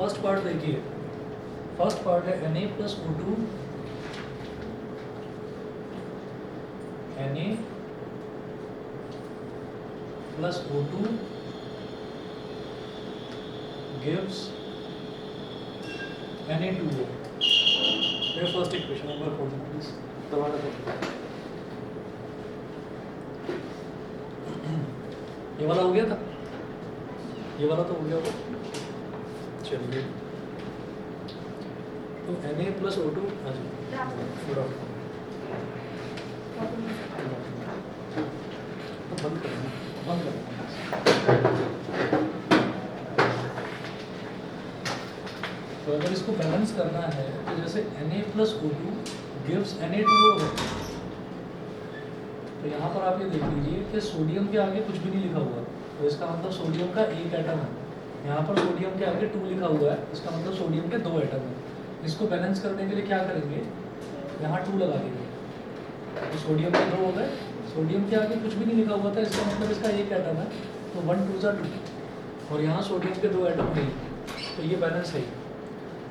First part देखिए, first part है Na plus O2 Na plus O2 gives Na2O। ये first equation number 4 please दोबारा देखो। ये वाला हो गया था, ये वाला तो हो गया होगा। चलिए तो Na प्लस O2 हाँ जी पूरा बंद करना, बंद करना। तो अगर इसको बैलेंस करना है तो जैसे Na plus O2 gives Na2O है, तो यहाँ पर आप ये देख लीजिए कि सोडियम के आगे कुछ भी नहीं लिखा हुआ, तो इसका मतलब सोडियम का एक एटम है। यहाँ पर सोडियम के आगे 2 लिखा हुआ है, इसका मतलब सोडियम के 2 एटम हैं। इसको बैलेंस करने के लिए क्या करेंगे, यहाँ 2 लगा देंगे, तो सोडियम के 2 हो गए। सोडियम के आगे कुछ भी नहीं लिखा हुआ था, इसका मतलब इसका एक एटम है, तो 1 2 जा 2, और यहाँ सोडियम के 2 एटम नहीं, तो ये बैलेंस है।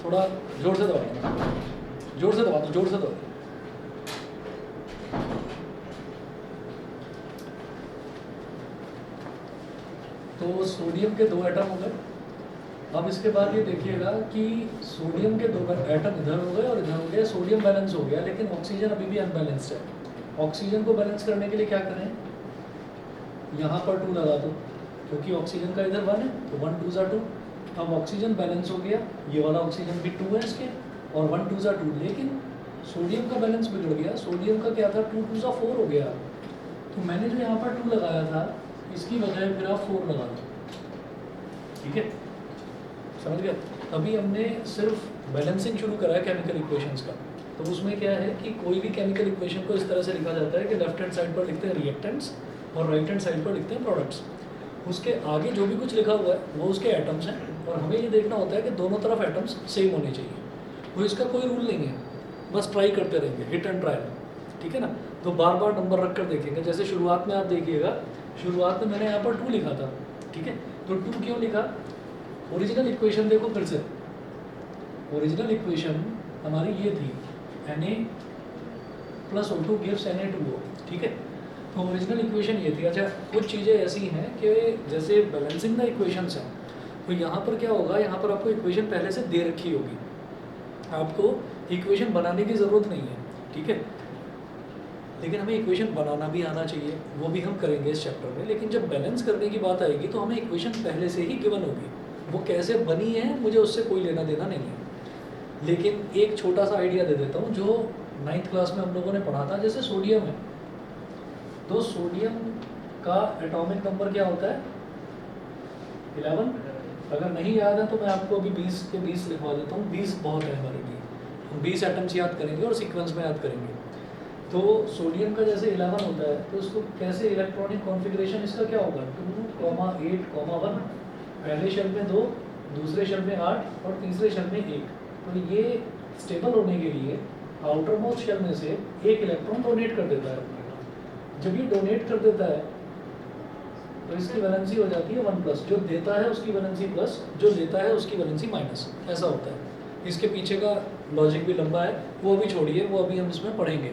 थोड़ा जोर से दबा, जोर से दबा दो, जोर से दबा। तो सोडियम के 2 एटम हो गए। अब इसके बाद ये देखिएगा कि सोडियम के 2 एटम इधर हो गए और इधर हो गए, सोडियम बैलेंस हो गया, लेकिन ऑक्सीजन अभी भी अनबैलेंस्ड है। ऑक्सीजन को बैलेंस करने के लिए क्या करें, यहाँ पर 2 लगा दो, क्योंकि ऑक्सीजन का इधर 1 है, तो 1 2 जा 2। अब ऑक्सीजन बैलेंस हो गया, ये वाला ऑक्सीजन भी 2 है इसके, और 1 2 जा 2, लेकिन सोडियम का बैलेंस बिगड़ गया। सोडियम का क्या था, 2 2 जा 4 हो गया। तो मैंने जो यहाँ पर 2 लगाया था, इसकी बजाय फिर आप 4 लगा दो, ठीक है, समझ गया। अभी हमने सिर्फ बैलेंसिंग शुरू करा है केमिकल इक्वेशंस का। तो उसमें क्या है कि कोई भी केमिकल इक्वेशन को इस तरह से लिखा जाता है कि लेफ्ट हैंड साइड पर लिखते हैं रिएक्टेंट्स और राइट हैंड साइड पर लिखते हैं प्रोडक्ट्स। उसके आगे जो भी कुछ लिखा हुआ है वो उसके एटम्स हैं, और हमें ये देखना होता है कि दोनों तरफ एटम्स सेम होने चाहिए। वो इसका कोई रूल नहीं है, बस ट्राई करते रहेंगे, हिट एंड ट्रायल, ठीक है ना। तो बार बार नंबर रख कर देखेंगे। जैसे शुरुआत में आप देखिएगा, शुरुआत में मैंने यहाँ पर 2 लिखा था, ठीक है, तो 2 क्यों लिखा, ओरिजिनल इक्वेशन देखो फिर से। ओरिजिनल इक्वेशन हमारी ये थी, Na plus O2 gives Na2O, ठीक है। तो ओरिजिनल इक्वेशन ये थी। अच्छा, कुछ चीज़ें ऐसी हैं कि जैसे बैलेंसिंग द इक्वेशंस हैं, तो यहाँ पर क्या होगा, यहाँ पर आपको इक्वेशन पहले से दे रखी होगी, आपको इक्वेशन बनाने की ज़रूरत नहीं है, ठीक है। लेकिन हमें इक्वेशन बनाना भी आना चाहिए, वो भी हम करेंगे इस चैप्टर में। लेकिन जब बैलेंस करने की बात आएगी तो हमें इक्वेशन पहले से ही गिवन होगी, वो कैसे बनी है मुझे उससे कोई लेना देना नहीं है। लेकिन एक छोटा सा आइडिया दे देता हूँ, जो 9th क्लास में हम लोगों ने पढ़ा था। जैसे सोडियम है, तो सोडियम का एटॉमिक नंबर क्या होता है, 11। अगर नहीं याद है तो मैं आपको अभी 20 के 20 लिखवा देता हूँ। 20 बहुत है हमारे लिए, हम 20 एटम्स याद करेंगे और सीक्वेंस में याद करेंगे। तो सोडियम का जैसे 11 होता है, तो इसको कैसे इलेक्ट्रॉनिक कॉन्फ़िगरेशन इसका क्या होगा, 2,8,1। पहले शेल में 2, दूसरे शेल में 8 और तीसरे शेल में 1। तो ये स्टेबल होने के लिए आउटर मोस्ट शेल में से एक इलेक्ट्रॉन डोनेट कर देता है। जब ये डोनेट कर देता है तो इसकी वैलेंसी हो जाती है 1+। जो देता है उसकी वैलेंसी प्लस, जो लेता है उसकी वैलेंसी माइनस, ऐसा होता है। इसके पीछे का लॉजिक भी लंबा है, वो अभी छोड़िए, वो अभी हम इसमें पढ़ेंगे,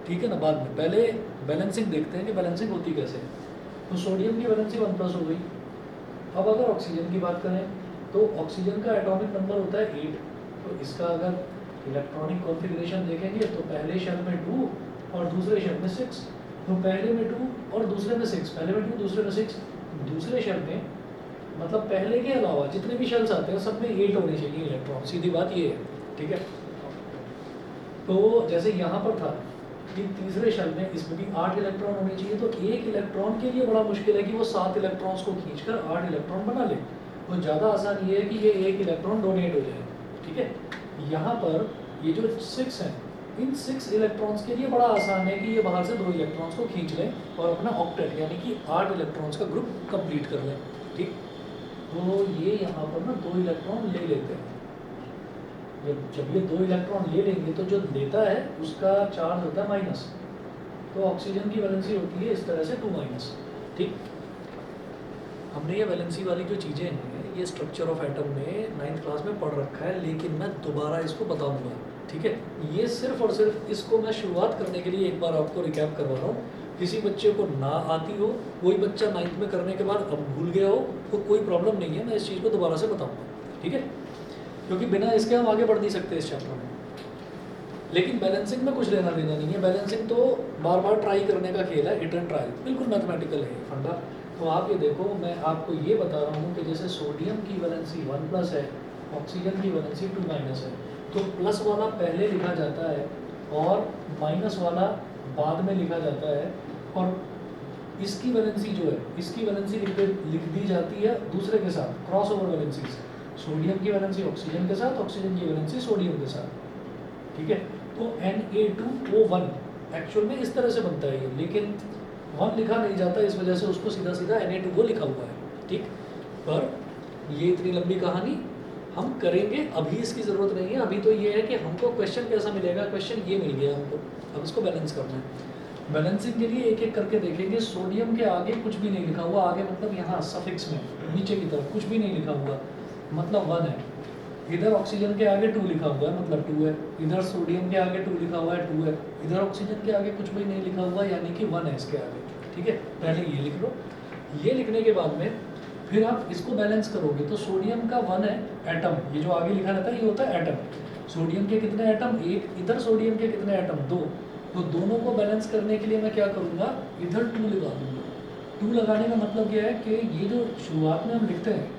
ठीक है ना, बाद में। पहले बैलेंसिंग देखते हैं कि बैलेंसिंग होती कैसे है। तो सोडियम की वैलेंसी 1+ हो गई। अब अगर ऑक्सीजन की बात करें तो ऑक्सीजन का एटॉमिक नंबर होता है 8। तो इसका अगर इलेक्ट्रॉनिक कॉन्फ़िगरेशन देखेंगे तो पहले शेल में 2 और दूसरे शेल में 6। तो पहले में 2 और दूसरे में 6, पहले में 2 दूसरे में 6। दूसरे शेल में मतलब पहले के अलावा जितने भी शेल्स आते हैं सब में 8 होने चाहिए इलेक्ट्रॉन, सीधी बात ये है, ठीक है। तो जैसे यहाँ पर था कि तीसरे शेल में इसमें भी 8 इलेक्ट्रॉन होने चाहिए। तो एक इलेक्ट्रॉन के लिए बड़ा मुश्किल है कि वो 7 इलेक्ट्रॉन्स को खींचकर 8 इलेक्ट्रॉन बना ले। तो ज़्यादा आसान ये है कि ये एक इलेक्ट्रॉन डोनेट हो जाए, ठीक है। यहाँ पर ये जो 6 हैं, इन 6 इलेक्ट्रॉन्स के लिए बड़ा आसान है कि ये बाहर से 2 इलेक्ट्रॉन्स को खींच लें और अपना ऑक्टेट यानी कि 8 इलेक्ट्रॉन्स का ग्रुप कंप्लीट कर लें, ठीक। तो ये यहाँ पर ना 2 इलेक्ट्रॉन ले लेते हैं। जब ये 2 इलेक्ट्रॉन ले लेंगे तो जो देता है उसका चार्ज होता है माइनस। तो ऑक्सीजन की वैलेंसी होती है इस तरह से 2-, ठीक। हमने ये वैलेंसी वाली जो चीज़ें हैं ये स्ट्रक्चर ऑफ एटम में 9th क्लास में पढ़ रखा है, लेकिन मैं दोबारा इसको बताऊंगा, ठीक है। ये सिर्फ और सिर्फ इसको मैं शुरुआत करने के लिए एक बार आपको रिकैप करवा रहा हूँ। किसी बच्चे को ना आती हो, कोई बच्चा 9th में करने के बाद अब भूल गया हो, तो कोई प्रॉब्लम नहीं है, मैं इस चीज़ को दोबारा से बताऊँगा, ठीक है, क्योंकि बिना इसके हम आगे बढ़ नहीं सकते इस चैप्टर में। लेकिन बैलेंसिंग में कुछ लेना देना नहीं है, बैलेंसिंग तो बार बार ट्राई करने का खेल है, इट एंड ट्रायल, बिल्कुल मैथमेटिकल है फंडा। तो आप ये देखो, मैं आपको ये बता रहा हूँ कि जैसे सोडियम की वैलेंसी 1+ है, ऑक्सीजन की वैलेंसी 2- है, तो प्लस वाला पहले लिखा जाता है और माइनस वाला बाद में लिखा जाता है, और इसकी वैलेंसी जो है, इसकी वैलेंसी लिख दी जाती है दूसरे के साथ, क्रॉस ओवर वैलेंसी से। सोडियम की वैलेंसी ऑक्सीजन के साथ, ऑक्सीजन की वैलेंसी सोडियम के साथ, ठीक है। तो Na2O1 एक्चुअल में इस तरह से बनता है ये, लेकिन 1 लिखा नहीं जाता, इस वजह से उसको सीधा सीधा Na2O लिखा हुआ है, ठीक। पर ये इतनी लंबी कहानी हम करेंगे, अभी इसकी ज़रूरत नहीं है। अभी तो ये है कि हमको क्वेश्चन कैसा मिलेगा, क्वेश्चन ये मिल गया हमको, अब इसको बैलेंस करना है। बैलेंसिंग के लिए एक एक करके देखेंगे। सोडियम के आगे कुछ भी नहीं लिखा हुआ, आगे मतलब यहाँ सफिक्स में नीचे की तरफ कुछ भी नहीं लिखा हुआ, मतलब 1 है। इधर ऑक्सीजन के आगे 2 लिखा हुआ है, मतलब 2 है। इधर सोडियम के आगे 2 लिखा हुआ है, 2 है। इधर ऑक्सीजन के आगे कुछ भी नहीं लिखा हुआ, यानी कि 1 है इसके आगे, ठीक है। पहले ये लिख लो। ये लिखने के बाद में फिर आप इसको बैलेंस करोगे, तो सोडियम का 1 है एटम, ये जो आगे लिखा रहता है ये होता है एटम। सोडियम के कितने एटम, 1। इधर सोडियम के कितने एटम, 2। तो दोनों को बैलेंस करने के लिए मैं क्या करूँगा, इधर 2 लगा दूँगा। 2 लगाने का मतलब क्या है कि ये जो शुरुआत में हम लिखते हैं,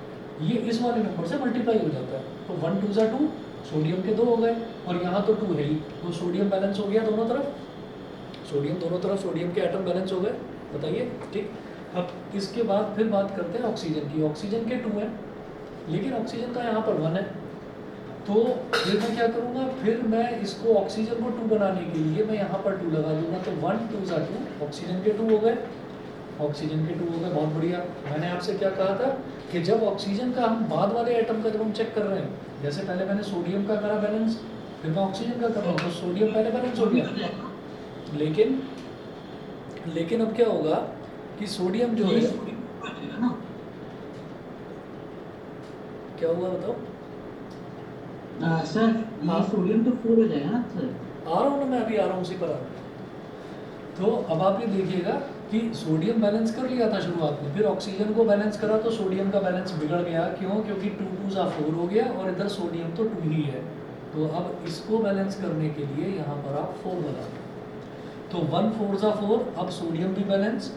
ये इस वाले नंबर से मल्टीप्लाई हो जाता है, तो 1 2 ज़ा 2, सोडियम के 2 हो गए, और यहाँ तो 2 है ही, तो सोडियम बैलेंस हो गया दोनों तरफ, सोडियम दोनों तरफ, सोडियम के एटम बैलेंस हो गए, बताइए, ठीक। अब इसके बाद फिर बात करते हैं ऑक्सीजन की। ऑक्सीजन के 2 है, लेकिन ऑक्सीजन का यहाँ पर 1 है, तो फिर मैं क्या करूँगा, फिर मैं इसको ऑक्सीजन को 2 बनाने के लिए मैं यहाँ पर 2 लगा दूँगा, तो 1 2 ज़ा 2, ऑक्सीजन के 2 हो गए, ऑक्सीजन के 2 हो गए, बहुत बढ़िया। मैंने आपसे क्या कहा था कि जब ऑक्सीजन का हम बाद वाले एटम का जब हम चेक कर रहे हैं, जैसे पहले मैंने सोडियम का करा बैलेंस, फिर मैं ऑक्सीजन का कर रहा हूँ, तो सोडियम पहले बैलेंस हो गया, लेकिन अब क्या होगा कि सोडियम जो है, क्या हुआ बताओ सर, ये सोडियम तो 4 हो जाएगा ना सर? आ रहा हूँ ना मैं, अभी आ रहा हूँ, उसी पर आ रहा हूँ। तो अब आप ये देखिएगा कि सोडियम बैलेंस कर लिया था शुरुआत में, फिर ऑक्सीजन को बैलेंस करा तो सोडियम का बैलेंस बिगड़ गया, क्यों, क्योंकि 2 2 ज़ा 4 हो गया, और इधर सोडियम तो 2 ही है। तो अब इसको बैलेंस करने के लिए यहाँ पर आप 4 लगा दो, तो 1 4 ज़ा 4, अब सोडियम भी बैलेंस,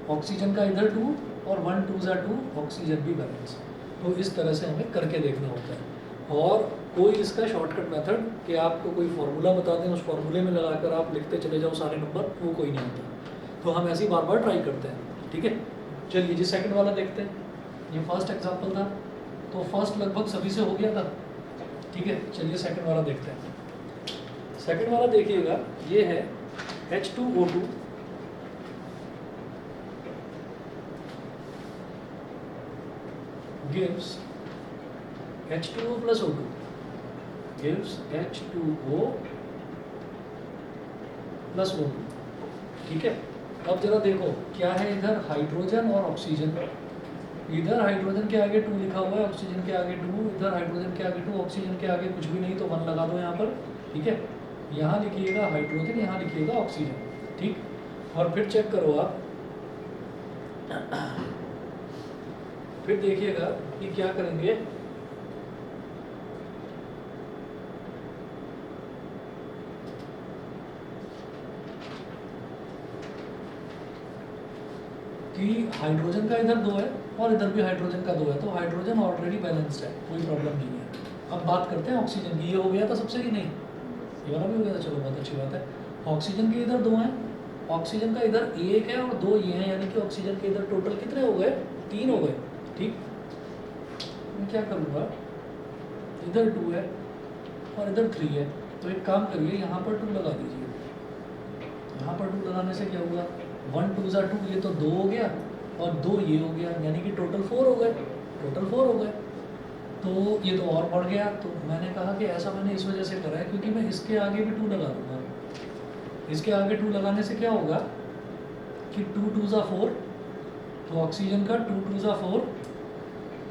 ऑक्सीजन का इधर 2, और 1 2 ज़ा 2, ऑक्सीजन भी बैलेंस। तो इस तरह से हमें करके देखना होता है। और कोई इसका शॉर्टकट मेथड कि आपको कोई फार्मूला बता दें, उस फार्मूले में लगाकर आप लिखते चले जाओ सारे नंबर, वो कोई नहीं होता। तो हम ऐसे ही बार बार ट्राई करते हैं, ठीक है। चलिए जी सेकंड वाला देखते हैं। ये फर्स्ट एग्जांपल था, तो फर्स्ट लगभग सभी से हो गया था, ठीक है। चलिए सेकंड वाला देखते हैं। सेकंड वाला देखिएगा, ये है H2O2 gives H2O plus O2 gives H2O plus O2, ठीक है। अब जरा देखो क्या है, इधर हाइड्रोजन और ऑक्सीजन, इधर हाइड्रोजन के आगे 2 लिखा हुआ है, ऑक्सीजन के आगे 2, इधर हाइड्रोजन के आगे 2, ऑक्सीजन के आगे कुछ भी नहीं, तो 1 लगा दो यहाँ पर, ठीक है। यहाँ लिखिएगा हाइड्रोजन, यहाँ लिखिएगा ऑक्सीजन, ठीक। और फिर चेक करो आप, फिर देखिएगा कि क्या करेंगे, कि हाइड्रोजन का इधर 2 है और इधर भी हाइड्रोजन का 2 है, तो हाइड्रोजन ऑलरेडी बैलेंस्ड है, कोई प्रॉब्लम नहीं है। अब बात करते हैं ऑक्सीजन की। ये हो गया था सबसे कि नहीं, ये वाला भी हो गया था, चलो बहुत अच्छी बात है। ऑक्सीजन के इधर 2 हैं, ऑक्सीजन का इधर 1 है और 2 ये हैं, यानी कि ऑक्सीजन के इधर टोटल कितने हो गए, 3 हो गए, ठीक। मैं क्या करूँगा, इधर 2 है और इधर 3 है, तो एक काम करिए, यहाँ पर 2 लगा दीजिए। यहाँ पर 2 लगाने से क्या हुआ, 1 2 ज़ा 2, ये तो 2 हो गया, और 2 ये हो गया, यानी कि टोटल 4 हो गए, टोटल 4 हो गए। तो ये तो और बढ़ गया, तो मैंने कहा कि ऐसा मैंने इस वजह से करा है क्योंकि मैं इसके आगे भी 2 लगा दूँगा। इसके आगे 2 लगाने से क्या होगा कि 2 2 ज़ा 4, तो ऑक्सीजन का 2 2 ज़ा 4,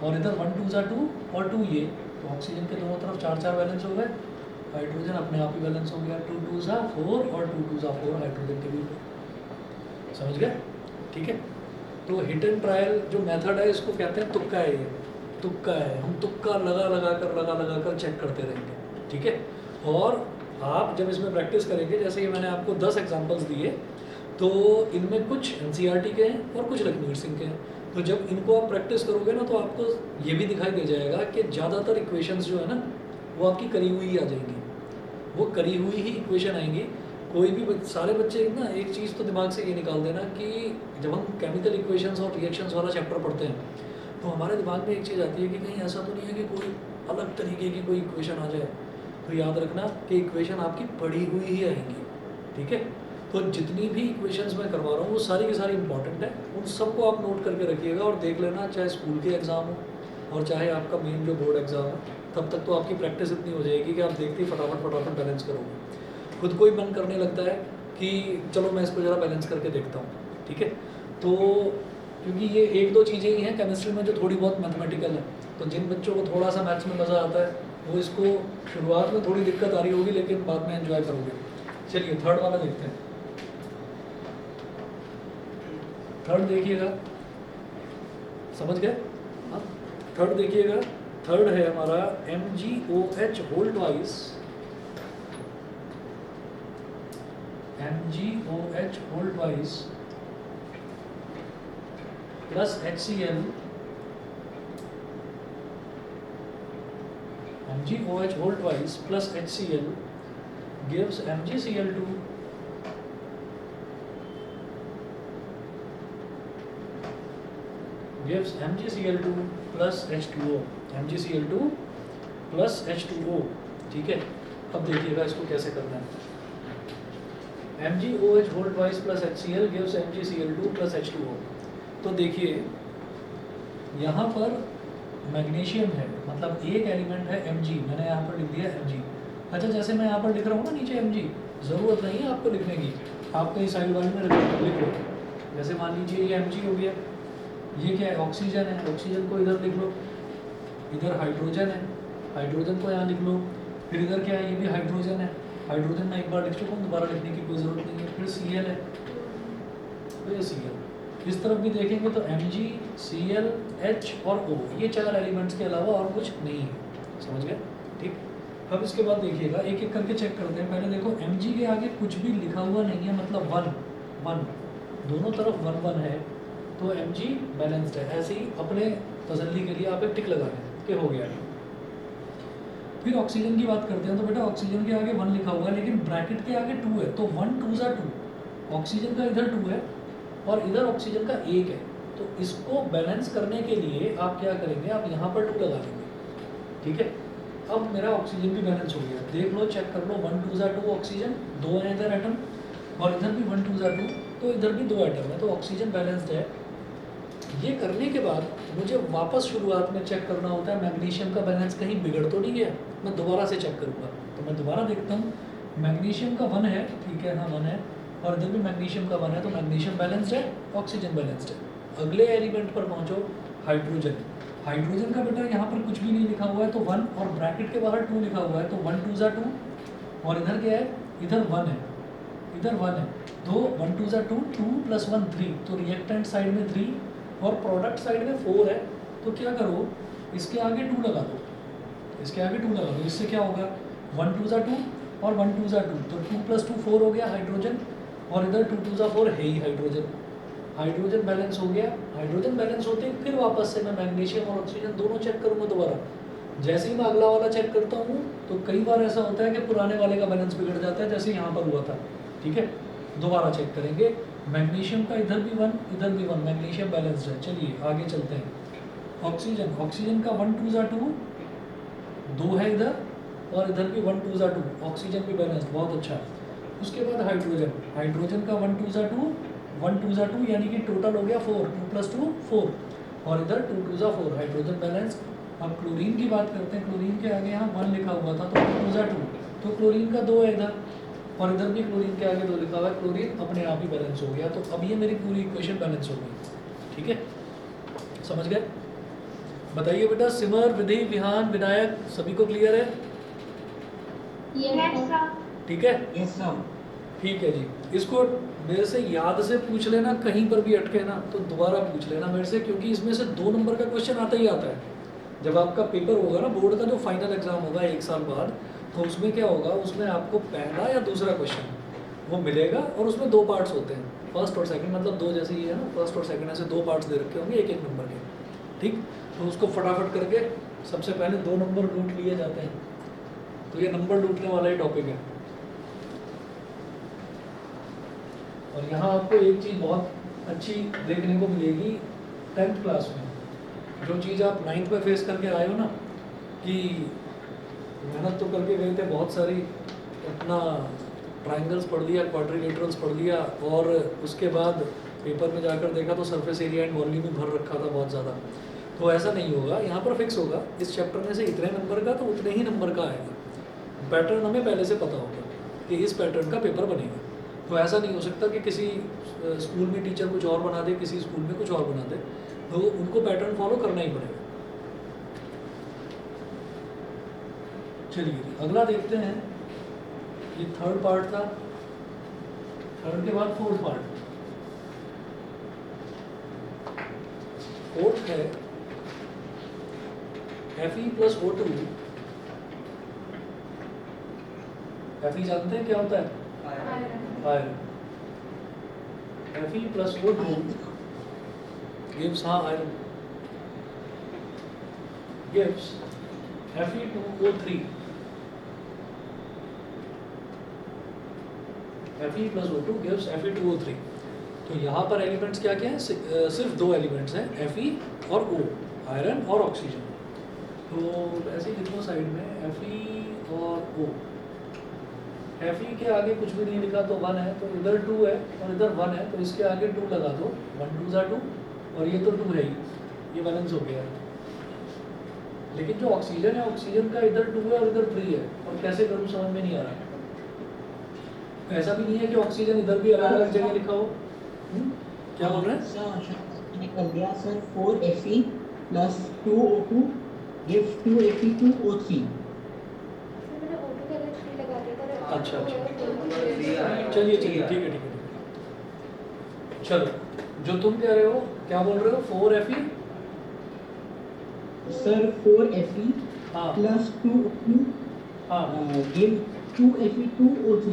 और इधर 1 2 2 और 2 ये, तो ऑक्सीजन के दोनों तरफ 4 4 बैलेंस हो गए, हाइड्रोजन अपने आप ही बैलेंस हो गया, 2 2 4 और 2 2 4 हाइड्रोजन के भी ऊपर। समझ गए? ठीक है। तो हिट एंड ट्रायल जो मेथड है इसको कहते हैं तुक्का है, ये तुक्का है, हम तुक्का लगा लगा कर चेक करते रहेंगे। ठीक है। और आप जब इसमें प्रैक्टिस करेंगे, जैसे कि मैंने आपको 10 एग्जांपल्स दिए, तो इनमें कुछ एनसीईआरटी के हैं और कुछ लखनवीर सिंह के हैं। तो जब इनको आप प्रैक्टिस करोगे ना, तो आपको ये भी दिखाई दे जाएगा कि ज़्यादातर इक्वेशंस जो है ना वो आपकी करी हुई ही आ जाएंगी, वो करी हुई ही इक्वेशन आएंगी। कोई भी सारे बच्चे ना एक चीज़ तो दिमाग से ये निकाल देना कि जब हम केमिकल इक्वेशंस और रिएक्शंस वाला चैप्टर पढ़ते हैं तो हमारे दिमाग में एक चीज़ आती है कि कहीं ऐसा तो नहीं है कि कोई अलग तरीके की कोई इक्वेशन आ जाए। तो याद रखना कि इक्वेशन आपकी पढ़ी हुई ही आएंगी। ठीक है। तो जितनी भी इक्वेशंस मैं करवा रहा हूँ वो सारी की सारी इंपॉर्टेंट है, उन सबको आप नोट करके रखिएगा और देख लेना, चाहे स्कूल के एग्ज़ाम हो और चाहे आपका मेन जो बोर्ड एग्ज़ाम हो, तब तक तो आपकी प्रैक्टिस इतनी हो जाएगी कि आप देखते ही फटाफट बैलेंस करोगे। खुद को ही मन करने लगता है कि चलो मैं इसको ज़रा बैलेंस करके देखता हूँ। ठीक है। तो क्योंकि ये एक दो चीज़ें ही हैं केमिस्ट्री में जो थोड़ी बहुत मैथमेटिकल है, तो जिन बच्चों को थोड़ा सा मैथ्स में मज़ा आता है वो इसको शुरुआत में थोड़ी दिक्कत आ रही होगी, लेकिन बाद में एंजॉय करोगे। चलिए थर्ड वाला देखते हैं। थर्ड देखिएगा, समझ गए? हाँ, थर्ड देखिएगा। थर्ड है हमारा MgOH whole twice, MgOH whole twice plus HCl, MgOH whole twice plus HCl gives MgCl2 gives MgCl2 plus H2O, MgCl2 plus H2O। ठीक है। अब देखिएगा इसको कैसे करना है। MgOH whole twice plus HCl gives MgCl2 plus H2O। तो देखिए यहाँ पर मैग्नीशियम है, मतलब एक एलिमेंट है Mg, मैंने यहाँ पर लिख दिया Mg। अच्छा, जैसे मैं यहाँ पर लिख रहा हूँ ना नीचे Mg, ज़रूरत नहीं है आपको लिखने की, आप कहीं साइड वाइड में लिख लो। जैसे मान लीजिए ये Mg हो गया, ये क्या है, ऑक्सीजन है, ऑक्सीजन को इधर लिख लो, इधर हाइड्रोजन है, हाइड्रोजन को यहाँ लिख लो, फिर इधर क्या है, ये भी हाइड्रोजन है, हाइड्रोजन मैं एक बार लिख चुका हूँ, दोबारा लिखने की कोई ज़रूरत नहीं है। फिर Cl है, तो ये Cl। इस तरफ भी देखेंगे तो Mg, Cl, H और O, ये चार एलिमेंट्स के अलावा और कुछ नहीं है। समझ गए? ठीक। अब इसके बाद देखिएगा, एक एक करके चेक करते हैं। पहले देखो Mg के आगे कुछ भी लिखा हुआ नहीं है, मतलब 1 दोनों तरफ 1 1 है, तो Mg बैलेंस्ड है। ऐसे ही अपने तसल्ली के लिए आप एक टिक लगा लें कि हो गया। फिर ऑक्सीजन की बात करते हैं, तो बेटा ऑक्सीजन के आगे 1 लिखा हुआ है, लेकिन ब्रैकेट के आगे 2 है, तो 1 2 2। ऑक्सीजन का इधर 2 है और इधर ऑक्सीजन का 1 है, तो इसको बैलेंस करने के लिए आप क्या करेंगे, आप यहाँ पर 2 लगा लेंगे। ठीक है। अब मेरा ऑक्सीजन भी बैलेंस हो गया, देख लो, चेक कर लो, 1 2 2 ऑक्सीजन, 2 है इधर एटम, और इधर भी 1 2 2, तो इधर भी 2 एटम है, तो ऑक्सीजन बैलेंस्ड है। ये करने के बाद मुझे वापस शुरुआत में चेक करना होता है मैग्नीशियम का बैलेंस कहीं बिगड़ तो नहीं गया, मैं दोबारा से चेक करूँगा। तो मैं दोबारा देखता हूँ, मैग्नीशियम का 1 है, ठीक है, हाँ 1 है, और इधर भी मैग्नीशियम का 1 है, तो मैग्नीशियम बैलेंस्ड है, ऑक्सीजन बैलेंस्ड है। अगले एलिमेंट पर पहुँचो, हाइड्रोजन। हाइड्रोजन का बेटा यहाँ पर कुछ भी नहीं लिखा हुआ है, तो 1, और ब्रैकेट के बाहर 2 लिखा हुआ है, तो 1 2 2, और इधर क्या है, इधर 1 है, इधर 1 है, तो 1 2 2, 2 + 1 3, तो रिएक्टेंट साइड में 3 और प्रोडक्ट साइड में 4 है। तो क्या करो, इसके आगे 2 लगा दो, इसके आगे 2 लगा दो, इससे क्या होगा, 1 2 2 और 1 2 2, तो 2 + 2 4 हो गया हाइड्रोजन, और इधर 2 2 4 है ही हाइड्रोजन। हाइड्रोजन बैलेंस हो गया। हाइड्रोजन बैलेंस होते ही फिर वापस से मैं मैग्नीशियम और ऑक्सीजन दोनों चेक करूँगा दोबारा। जैसे ही मैं अगला वाला चेक करता हूँ, तो कई बार ऐसा होता है कि पुराने वाले का बैलेंस बिगड़ जाता है, जैसे यहाँ पर हुआ था। ठीक है, दोबारा चेक करेंगे, मैग्नीशियम का इधर भी 1, इधर भी 1, मैग्नीशियम बैलेंस्ड है। चलिए आगे चलते हैं। ऑक्सीजन, ऑक्सीजन का 1 2 2, 2 है इधर, और इधर भी 1 2 2, ऑक्सीजन भी बैलेंस्ड, बहुत अच्छा। उसके बाद हाइड्रोजन, हाइड्रोजन का 1 2 2, 1 2 2, यानी कि टोटल हो गया 4, 2 + 2 4, और इधर 2 2 4, हाइड्रोजन बैलेंस। अब क्लोरीन की बात करते हैं, क्लोरीन के आगे यहाँ 1 लिखा हुआ था, तो 2 2, तो क्लोरीन का 2 है इधर, और इधर भी क्लोरीन के आगे 2 लिखा हुआ है, क्लोरीन अपने आप ही बैलेंस हो गया। तो अब ये मेरी पूरी इक्वेशन बैलेंस हो गई। ठीक है, समझ गए? बताइए बेटा, सिमर, विधि, विहान, विनायक, सभी को क्लियर है? Yes, sir. ठीक है, यस सर। ठीक है जी। इसको मेरे से याद से पूछ लेना, कहीं पर भी अटके ना तो दोबारा पूछ लेना मेरे से, क्योंकि इसमें से 2 नंबर का क्वेश्चन आता ही आता है। जब आपका पेपर होगा ना, बोर्ड का जो फाइनल एग्जाम होगा 1 साल बाद, तो उसमें क्या होगा, उसमें आपको पहला या दूसरा क्वेश्चन वो मिलेगा, और उसमें 2 पार्ट्स होते हैं, फर्स्ट और सेकंड, मतलब 2 जैसे ही है ना, फर्स्ट और सेकंड, ऐसे 2 पार्ट्स दे रखे होंगे 1-1 नंबर के। ठीक, तो उसको फटाफट करके सबसे पहले 2 नंबर लूट लिए जाते हैं। तो ये नंबर लूटने वाला ही टॉपिक है। और यहाँ आपको एक चीज़ बहुत अच्छी देखने को मिलेगी 10th क्लास में, जो चीज़ आप 9th में फेस करके आए हो ना, कि मेहनत तो करके गए थे बहुत सारी, अपना ट्रायंगल्स पढ़ लिया, क्वाड्रिलेटरल्स पढ़ लिया, और उसके बाद पेपर में जाकर देखा तो सरफेस एरिया एंड वॉल्यूम में भर रखा था बहुत ज़्यादा। तो ऐसा नहीं होगा, यहाँ पर फिक्स होगा इस चैप्टर में से इतने नंबर का तो उतने ही नंबर का आएगा। पैटर्न हमें पहले से पता होगा कि इस पैटर्न का पेपर बनेगा। तो ऐसा नहीं हो सकता कि किसी स्कूल में टीचर कुछ और बना दे, किसी स्कूल में कुछ और बना दे, तो उनको पैटर्न फॉलो करना ही पड़ेगा। चलिए अगला देखते हैं, ये 3rd पार्ट था, 3rd के बाद 4th पार्ट। 4th है Fe + O2। Fe जानते हैं क्या होता है? Iron. Fe + O2 gives iron, gives Fe2O3। Fe + O2 gives Fe2O3। तो यहाँ पर एलिमेंट्स क्या क्या हैं? सिर्फ 2 एलिमेंट्स हैं, Fe और O, आयरन और ऑक्सीजन। तो ऐसे ही लिखो साइड में Fe और O। Fe के आगे कुछ भी नहीं लिखा तो 1 है, तो इधर 2 है और इधर 1 है, तो इसके आगे 2 लगा दो, 1 2 2, और ये तो 2 है ही, ये बैलेंस हो गया। लेकिन जो ऑक्सीजन है, ऑक्सीजन का इधर 2 है और इधर 3 है, और कैसे करूँ समझ में नहीं आ रहा। ऐसा भी नहीं है कि ऑक्सीजन इधर भी अलग अलग जगह लिखा हो। क्या बोल रहे हैं? सर निकल दिया sir, 4Fe + 2O2 gives 2Fe2O3। अच्छा अच्छा, चलिए चलिए, ठीक है। चलो, जो तुम कह रहे हो, क्या बोल रहे हो? 4Fe सर 4Fe हाँ + 2O2 हाँ give 2Fe2O3।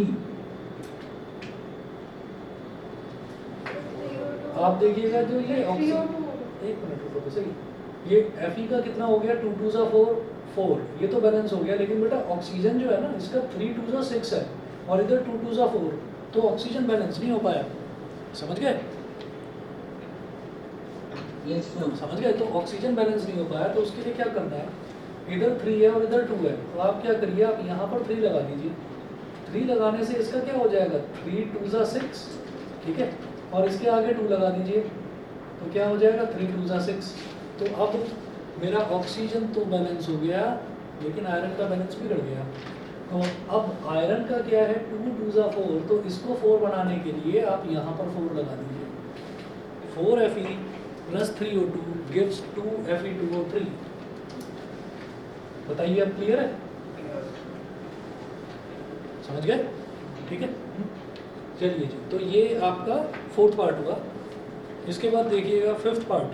आप देखिएगा, जो ये ऑक्सीजन, 1 मिनट रुको तो सही, ये Fe का कितना हो गया? 2 2 4, 4, ये तो बैलेंस हो गया। लेकिन बेटा ऑक्सीजन जो है ना, इसका 3 2 6 है, और इधर 2 2 4, तो ऑक्सीजन बैलेंस नहीं हो पाया। समझ गए? Yes sir. समझ गए? तो ऑक्सीजन बैलेंस नहीं हो पाया, तो उसके लिए क्या करना है? इधर 3 है और इधर 2 है, तो आप क्या करिए, आप यहाँ पर 3 लगा दीजिए। 3 लगाने से इसका क्या हो जाएगा? 3 2 6, ठीक है, और इसके आगे 2 लगा दीजिए, तो क्या हो जाएगा? 3 2 6। तो अब मेरा ऑक्सीजन तो बैलेंस हो गया, लेकिन आयरन का बैलेंस बिगड़ गया। तो अब आयरन का क्या है? 2 2 4, तो इसको 4 बनाने के लिए आप यहाँ पर 4 लगा दीजिए। 4Fe + 3O2 gives 2Fe2O3। बताइए, अब क्लियर है? समझ गए? ठीक है, चलिए जी। तो ये आपका 4th पार्ट हुआ। इसके बाद देखिएगा 5th पार्ट।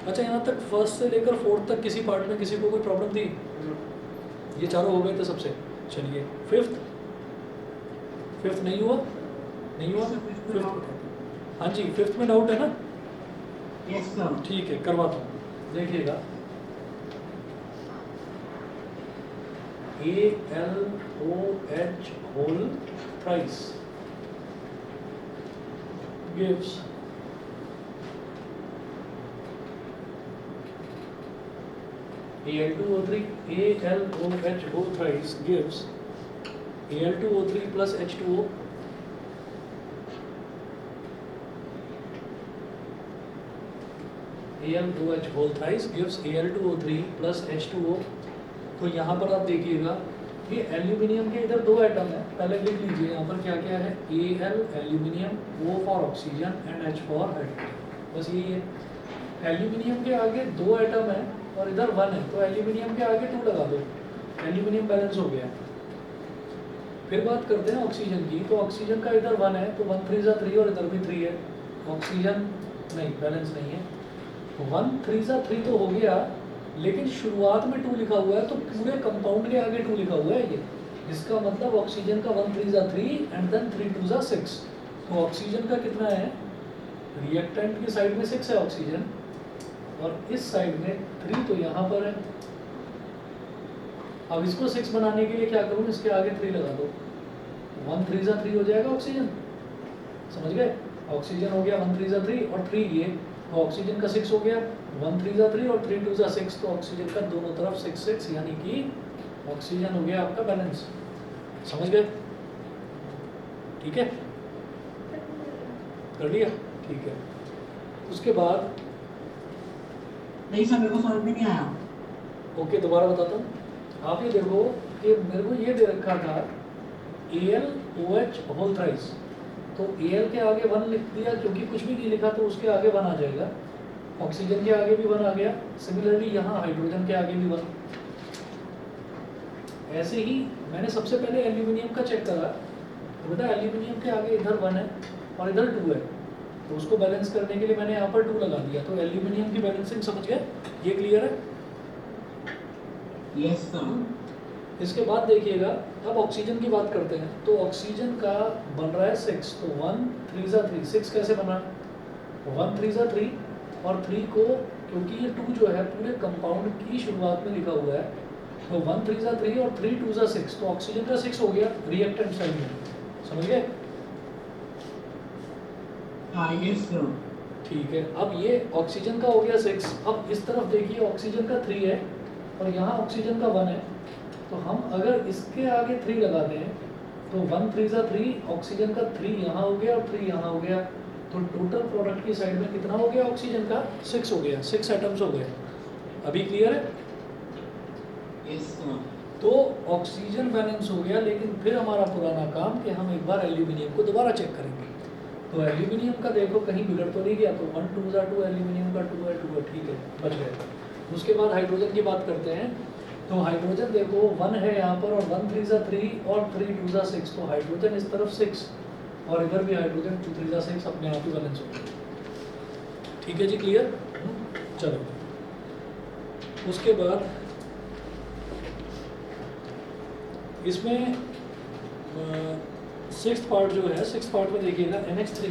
अच्छा, यहाँ तक 1st से लेकर 4th तक किसी पार्ट में किसी को कोई प्रॉब्लम थी? ये चारों हो गए थे सबसे। चलिए 5th नहीं हुआ? नहीं हुआ? 5th, हाँ जी, 5th में डाउट है ना? Yes sir. ठीक है, करवाता हूँ। देखिएगा, AlOH whole thrice gives Al2O3, AlOH whole thrice gives Al2O3 plus H2O, AlOH whole thrice gives Al2O3 plus H2O। तो यहाँ पर आप देखिएगा, ये एल्यूमिनियम के इधर 2 एटम है, पहले लिख लीजिए यहाँ पर क्या क्या है। Al aluminium, O for oxygen and H for hydrogen, बस यही है। एल्यूमिनियम के आगे 2 एटम है और इधर 1 है, तो एल्यूमिनियम के आगे 2 लगा दो, एल्यूमिनियम बैलेंस हो गया। फिर बात करते हैं ऑक्सीजन की, तो ऑक्सीजन का इधर 1 है तो 1 3 3 और इधर भी 3 है, ऑक्सीजन नहीं, बैलेंस नहीं है। 1 3 3 तो हो गया, लेकिन शुरुआत में 2 लिखा हुआ है, तो पूरे कंपाउंड के आगे 2 लिखा हुआ है ये, इसका मतलब ऑक्सीजन का 1 3 3 एंड देन 3 2 6। तो ऑक्सीजन का कितना है, रिएक्टेंट की साइड में 6 है ऑक्सीजन और इस साइड में 3 तो यहाँ पर है। अब इसको 6 बनाने के लिए क्या करूँ, इसके आगे 3 लगा दो, 1 3 3 हो जाएगा ऑक्सीजन, समझ गए। ऑक्सीजन हो गया 1 3 3 और 3 ये, तो ऑक्सीजन का 6 हो गया, 1 3 3 और 3 2 6, तो ऑक्सीजन का दोनों तरफ 6 6, यानी कि ऑक्सीजन हो गया आपका बैलेंस, समझ गए। ठीक है, कर लिया, ठीक है। उसके बाद नहीं सर, मेरे को समझ में नहीं आया। ओके, दोबारा बताता हूँ। आप ये देखो कि मेरे को ये दे रखा था AlOH होल थ्राइस, तो Al के आगे 1 लिख दिया, क्योंकि कुछ भी नहीं लिखा तो उसके आगे 1 आ जाएगा। ऑक्सीजन के आगे भी 1 आ गया, सिमिलरली यहाँ हाइड्रोजन के आगे भी 1। ऐसे ही मैंने सबसे पहले एल्यूमिनियम का चेक करा, तो बेटा एल्यूमिनियम के आगे इधर 1 है और इधर 2 है, तो उसको बैलेंस करने के लिए मैंने यहाँ पर 2 लगा दिया, तो एल्यूमिनियम की बैलेंसिंग समझ गए, ये क्लियर है। Yes sir. इसके बाद देखिएगा, अब ऑक्सीजन की बात करते हैं, तो ऑक्सीजन का बन रहा है 6, तो 1 3 3, 6 कैसे बना, 1 3 3 और 3 को, क्योंकि ये 2 जो है पूरे कंपाउंड की शुरुआत में लिखा हुआ है, तो 1 3 3 और 3 2 6, तो ऑक्सीजन का 6 हो गया रिएक्टेंट साइड में, समझ गए। हाँ यस सर। ठीक है, अब ये ऑक्सीजन का हो गया 6, अब इस तरफ देखिए ऑक्सीजन का 3 है और यहाँ ऑक्सीजन का 1 है, तो हम अगर इसके आगे 3 लगा दें तो 1 3 3, ऑक्सीजन का 3 यहाँ हो गया और 3 यहाँ हो गया, तो टोटल प्रोडक्ट की साइड में कितना हो गया, ऑक्सीजन का 6 हो गया, 6 एटम्स हो गए। अभी क्लियर है। Yes sir. तो ऑक्सीजन बैलेंस हो गया, लेकिन फिर हमारा पुराना काम कि हम एक बार एल्यूमिनियम को दोबारा चेक करेंगे। तो एल्यूमिनियम का देखो कहीं बिगड़ तो नहीं गया, तो 1 2 2, एल्यूमिनियम का 2 है 2 है, ठीक है, बच गए। उसके बाद हाइड्रोजन की बात करते हैं, तो हाइड्रोजन देखो 1 है यहाँ पर और 1 3 3 और 3 2 6, तो हाइड्रोजन इस तरफ 6 और इधर भी हाइड्रोजन 2 3 6 अपने आप ही बैलेंस हो गया। ठीक है जी, क्लियर। चलो उसके बाद इसमें 6th पार्ट जो है, 6th पार्ट में देखिएगा NH3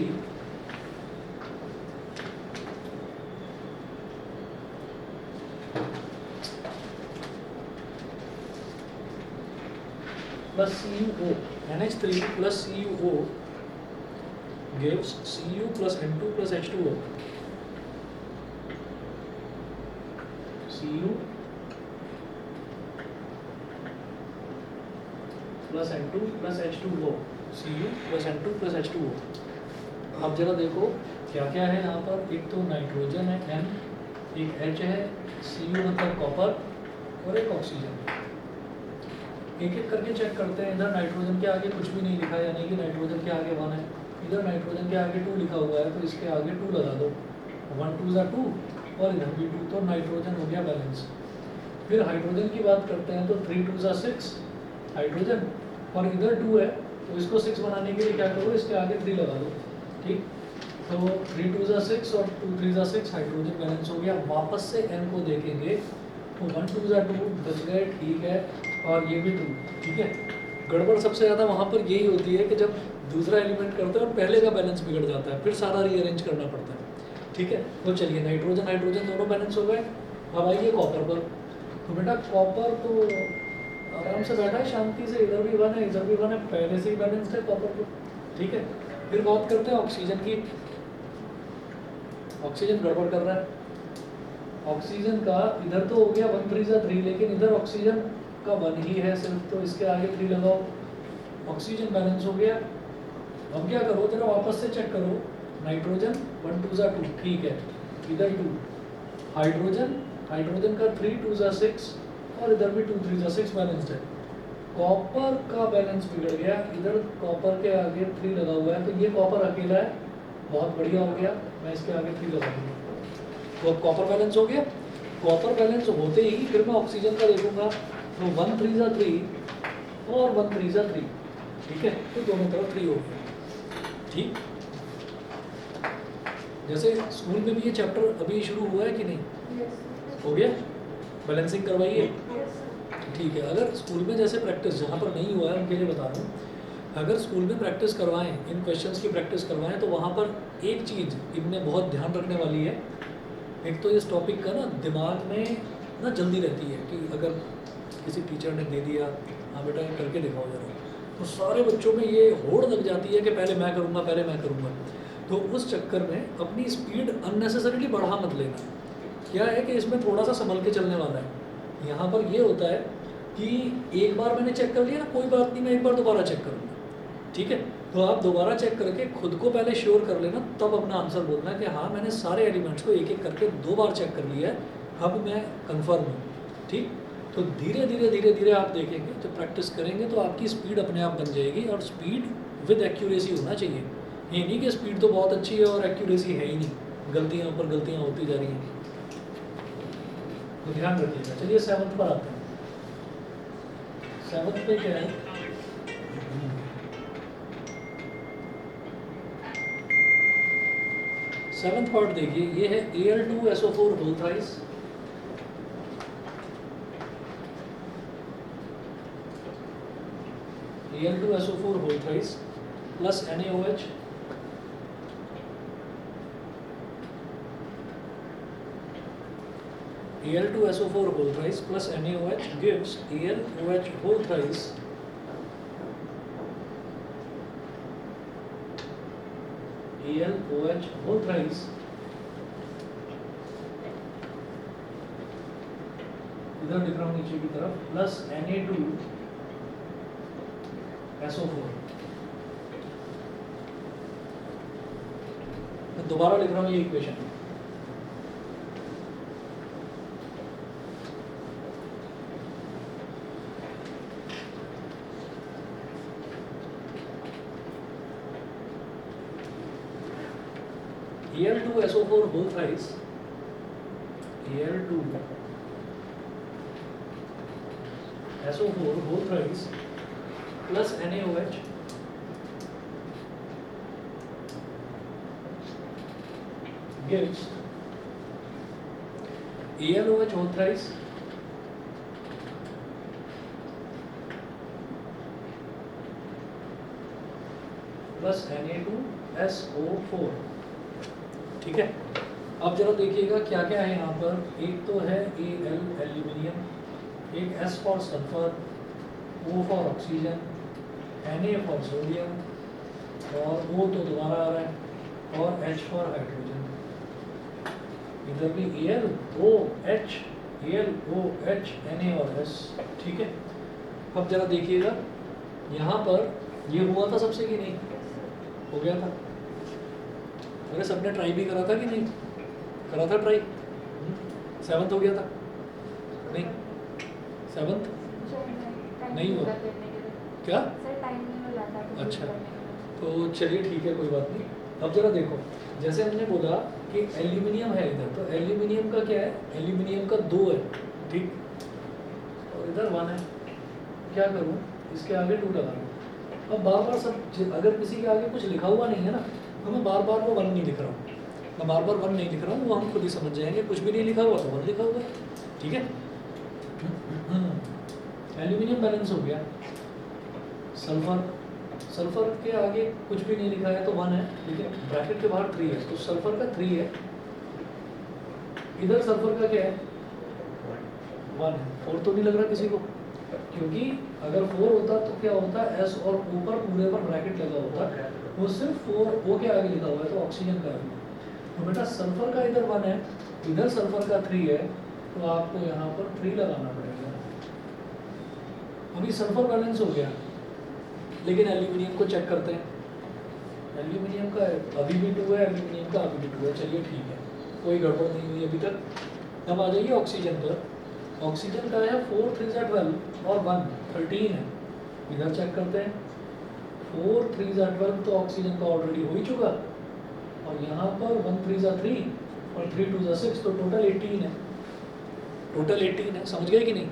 plus CuO, NH3 plus CuO gives Cu plus N2 plus H2O, Cu plus N2 plus H2O, Cu plus N2 plus H2O। अब जरा देखो क्या क्या है यहाँ पर, एक तो नाइट्रोजन है N, एक H है, Cu मतलब कॉपर और एक ऑक्सीजन। एक एक करके चेक करते हैं। इधर नाइट्रोजन के आगे कुछ भी नहीं लिखा, यानी कि नाइट्रोजन के आगे 1 है, इधर नाइट्रोजन के आगे 2 लिखा हुआ है, तो इसके आगे 2 लगा दो, 1 2 2 और इधर भी 2, तो नाइट्रोजन हो गया बैलेंस। फिर हाइड्रोजन की बात करते हैं, तो 3 2 6 हाइड्रोजन और इधर 2 है, तो इसको 6 बनाने के लिए क्या करो, इसके आगे 3 लगा दो, ठीक। तो 3 2 6 और 2 3 6 हाइड्रोजन बैलेंस हो गया। वापस से N को देखेंगे तो 1 2 2 बच गए, ठीक है, और ये भी 2, ठीक है। गड़बड़ सबसे ज़्यादा वहाँ पर यही होती है कि जब दूसरा एलिमेंट करते हैं और पहले का बैलेंस बिगड़ जाता है, फिर सारा रीअरेंज करना पड़ता है, ठीक है। तो चलिए नाइट्रोजन हाइड्रोजन दोनों बैलेंस हो गए। अब आइए कॉपर पर, तो बेटा कॉपर तो आराम से बैठा है शांति से, इधर भी 1 है इधर भी 1 है, पहले से ही बैलेंस्ड है कॉपर को, ठीक है। फिर बात करते हैं ऑक्सीजन की। ऑक्सीजन गड़बड़ कर रहा है, ऑक्सीजन का इधर तो हो गया 1 3 3, लेकिन इधर ऑक्सीजन का 1 ही है सिर्फ, तो इसके आगे 3 लगाओ, ऑक्सीजन बैलेंस हो गया। अब क्या करो, जरा वापस से चेक करो, नाइट्रोजन 1 2 2, ठीक है, इधर 2, हाइड्रोजन हाइड्रोजन का 3 2 6 और इधर भी 2 3 6 बैलेंस्ड है। कॉपर का बैलेंस बिगड़ गया, इधर कॉपर के आगे 3 लगा हुआ है, तो ये कॉपर अकेला है, बहुत बढ़िया हो गया, मैं इसके आगे 3 लगा दूंगा, तो अब कॉपर बैलेंस हो गया। कॉपर बैलेंस होते ही फिर मैं ऑक्सीजन का देखूंगा, तो 1 3 जा 3 और 1 3 जा 3, ठीक है, तो दोनों तरफ 3 हो गया। ठीक, जैसे स्कूल में भी ये चैप्टर अभी शुरू हुआ है कि नहीं, हो गया, बैलेंसिंग करवाइए, ठीक है। अगर स्कूल में जैसे प्रैक्टिस जहाँ पर नहीं हुआ है उनके लिए बता दूँ, अगर स्कूल में प्रैक्टिस करवाएं, इन क्वेश्चंस की प्रैक्टिस करवाएं, तो वहाँ पर एक चीज़ इनमें बहुत ध्यान रखने वाली है। एक तो इस टॉपिक का ना दिमाग में ना जल्दी रहती है कि अगर किसी टीचर ने दे दिया, हाँ बेटा ये करके दिखाओ जरा, तो सारे बच्चों में ये होड़ लग जाती है कि पहले मैं करूँगा, पहले मैं करूँगा। तो उस चक्कर में अपनी स्पीड अननेसेसरीली बढ़ा मत लेना। क्या है कि इसमें थोड़ा सा संभल के चलने वाला है। यहाँ पर ये होता है कि एक बार मैंने चेक कर लिया ना, कोई बात नहीं, मैं एक बार दोबारा चेक करूँगा, ठीक है। तो आप दोबारा चेक करके खुद को पहले श्योर कर लेना, तब अपना आंसर बोलना कि हाँ मैंने सारे एलिमेंट्स को एक एक करके 2 बार चेक कर लिया है, अब मैं कंफर्म हूँ, ठीक। तो धीरे धीरे धीरे धीरे आप देखेंगे, तो प्रैक्टिस करेंगे तो आपकी स्पीड अपने आप बन जाएगी। और स्पीड विद एक्यूरेसी होना चाहिए, ये नहीं कि स्पीड तो बहुत अच्छी है और एक्यूरेसी है ही नहीं, गलतियाँ ऊपर गलतियाँ होती जा रही हैं, तो ध्यान रखिएगा। चलिए 7th पर आते हैं। 7th पे क्या है, सेवंथ पार्ट देखिए, ये है Al2SO4 whole thrice, Al2SO4 whole thrice plus NaOH Al2SO4 whole thrice plus NaOH gives AlOH whole thrice AlOH whole thrice इधर लिख रहा हूँ नीचे की तरफ प्लस Na2SO4। मैं दोबारा लिख रहा हूँ ये equation, Al2SO4 whole thrice, Al2SO4 whole thrice plus NaOH gives AlOH whole thrice plus Na2SO4, ठीक है। अब जरा देखिएगा क्या क्या है यहाँ पर। एक तो है Al एल्यूमिनियम, एक S for sulphur, O for oxygen, Na for sodium और O तो दोबारा आ रहा है और H फॉर हाइड्रोजन। इधर भी AlOH, Na और S, ठीक है। अब जरा देखिएगा यहाँ पर ये हुआ था सबसे कि नहीं, हो गया था। अरे सबने ट्राई भी करा था कि नहीं करा था ट्राई, 7th हो गया था नहीं, 7th नहीं हुआ क्या, अच्छा तो चलिए ठीक है कोई बात नहीं। अब जरा देखो, जैसे हमने बोला कि एल्यूमिनियम है इधर, तो एल्यूमिनियम का क्या है, एल्यूमिनियम का 2 है, ठीक, और इधर 1 है। क्या करूँ, इसके आगे 2 लगा लूँ। अब बार बार सब, अगर किसी के आगे कुछ लिखा हुआ नहीं है ना, तो मैं बार बार वो 1 नहीं लिख रहा हूँ, मैं बार बार 1 नहीं लिख रहा हूँ, वो हम खुद ही समझ जाएंगे। कुछ भी नहीं लिखा हुआ तो 1 लिखा हुआ है, ठीक है। एल्यूमिनियम बैलेंस हो गया। सल्फर के आगे कुछ भी नहीं लिखा है तो 1 है, लेकिन ब्रैकेट के बाहर 3 है, तो सल्फर का 3 है। इधर सल्फर का क्या है, 1 है। 4 तो नहीं लग रहा किसी को, क्योंकि अगर 4 होता तो क्या होता, S और ऊपर पूरे पर ब्रैकेट लगा होता, वो सिर्फ 4 O के आगे लिखा हुआ है, तो ऑक्सीजन का है। तो बेटा सल्फर का इधर 1 है, इधर सल्फर का 3 है, तो आपको यहाँ पर 3 लगाना पड़ेगा। अभी सल्फर बैलेंस हो गया, लेकिन एल्यूमिनियम को चेक करते हैं। एल्यूमिनियम का अभी भी 2 है, एल्यूमिनियम का अभी भी 2 है, चलिए ठीक है, कोई गड़बड़ नहीं हुई अभी तक। अब आ जाइए ऑक्सीजन पर। ऑक्सीजन का है 4 3 जा 12 और 1 13 है, इधर चेक करते हैं। 4 3 जा 12 तो ऑक्सीजन का ऑलरेडी हो ही चुका, और यहाँ पर 1 3 जा 3 और 3 2 ज़ा 6, तो टोटल 18 है। टोटल 18 है, समझ गए कि नहीं?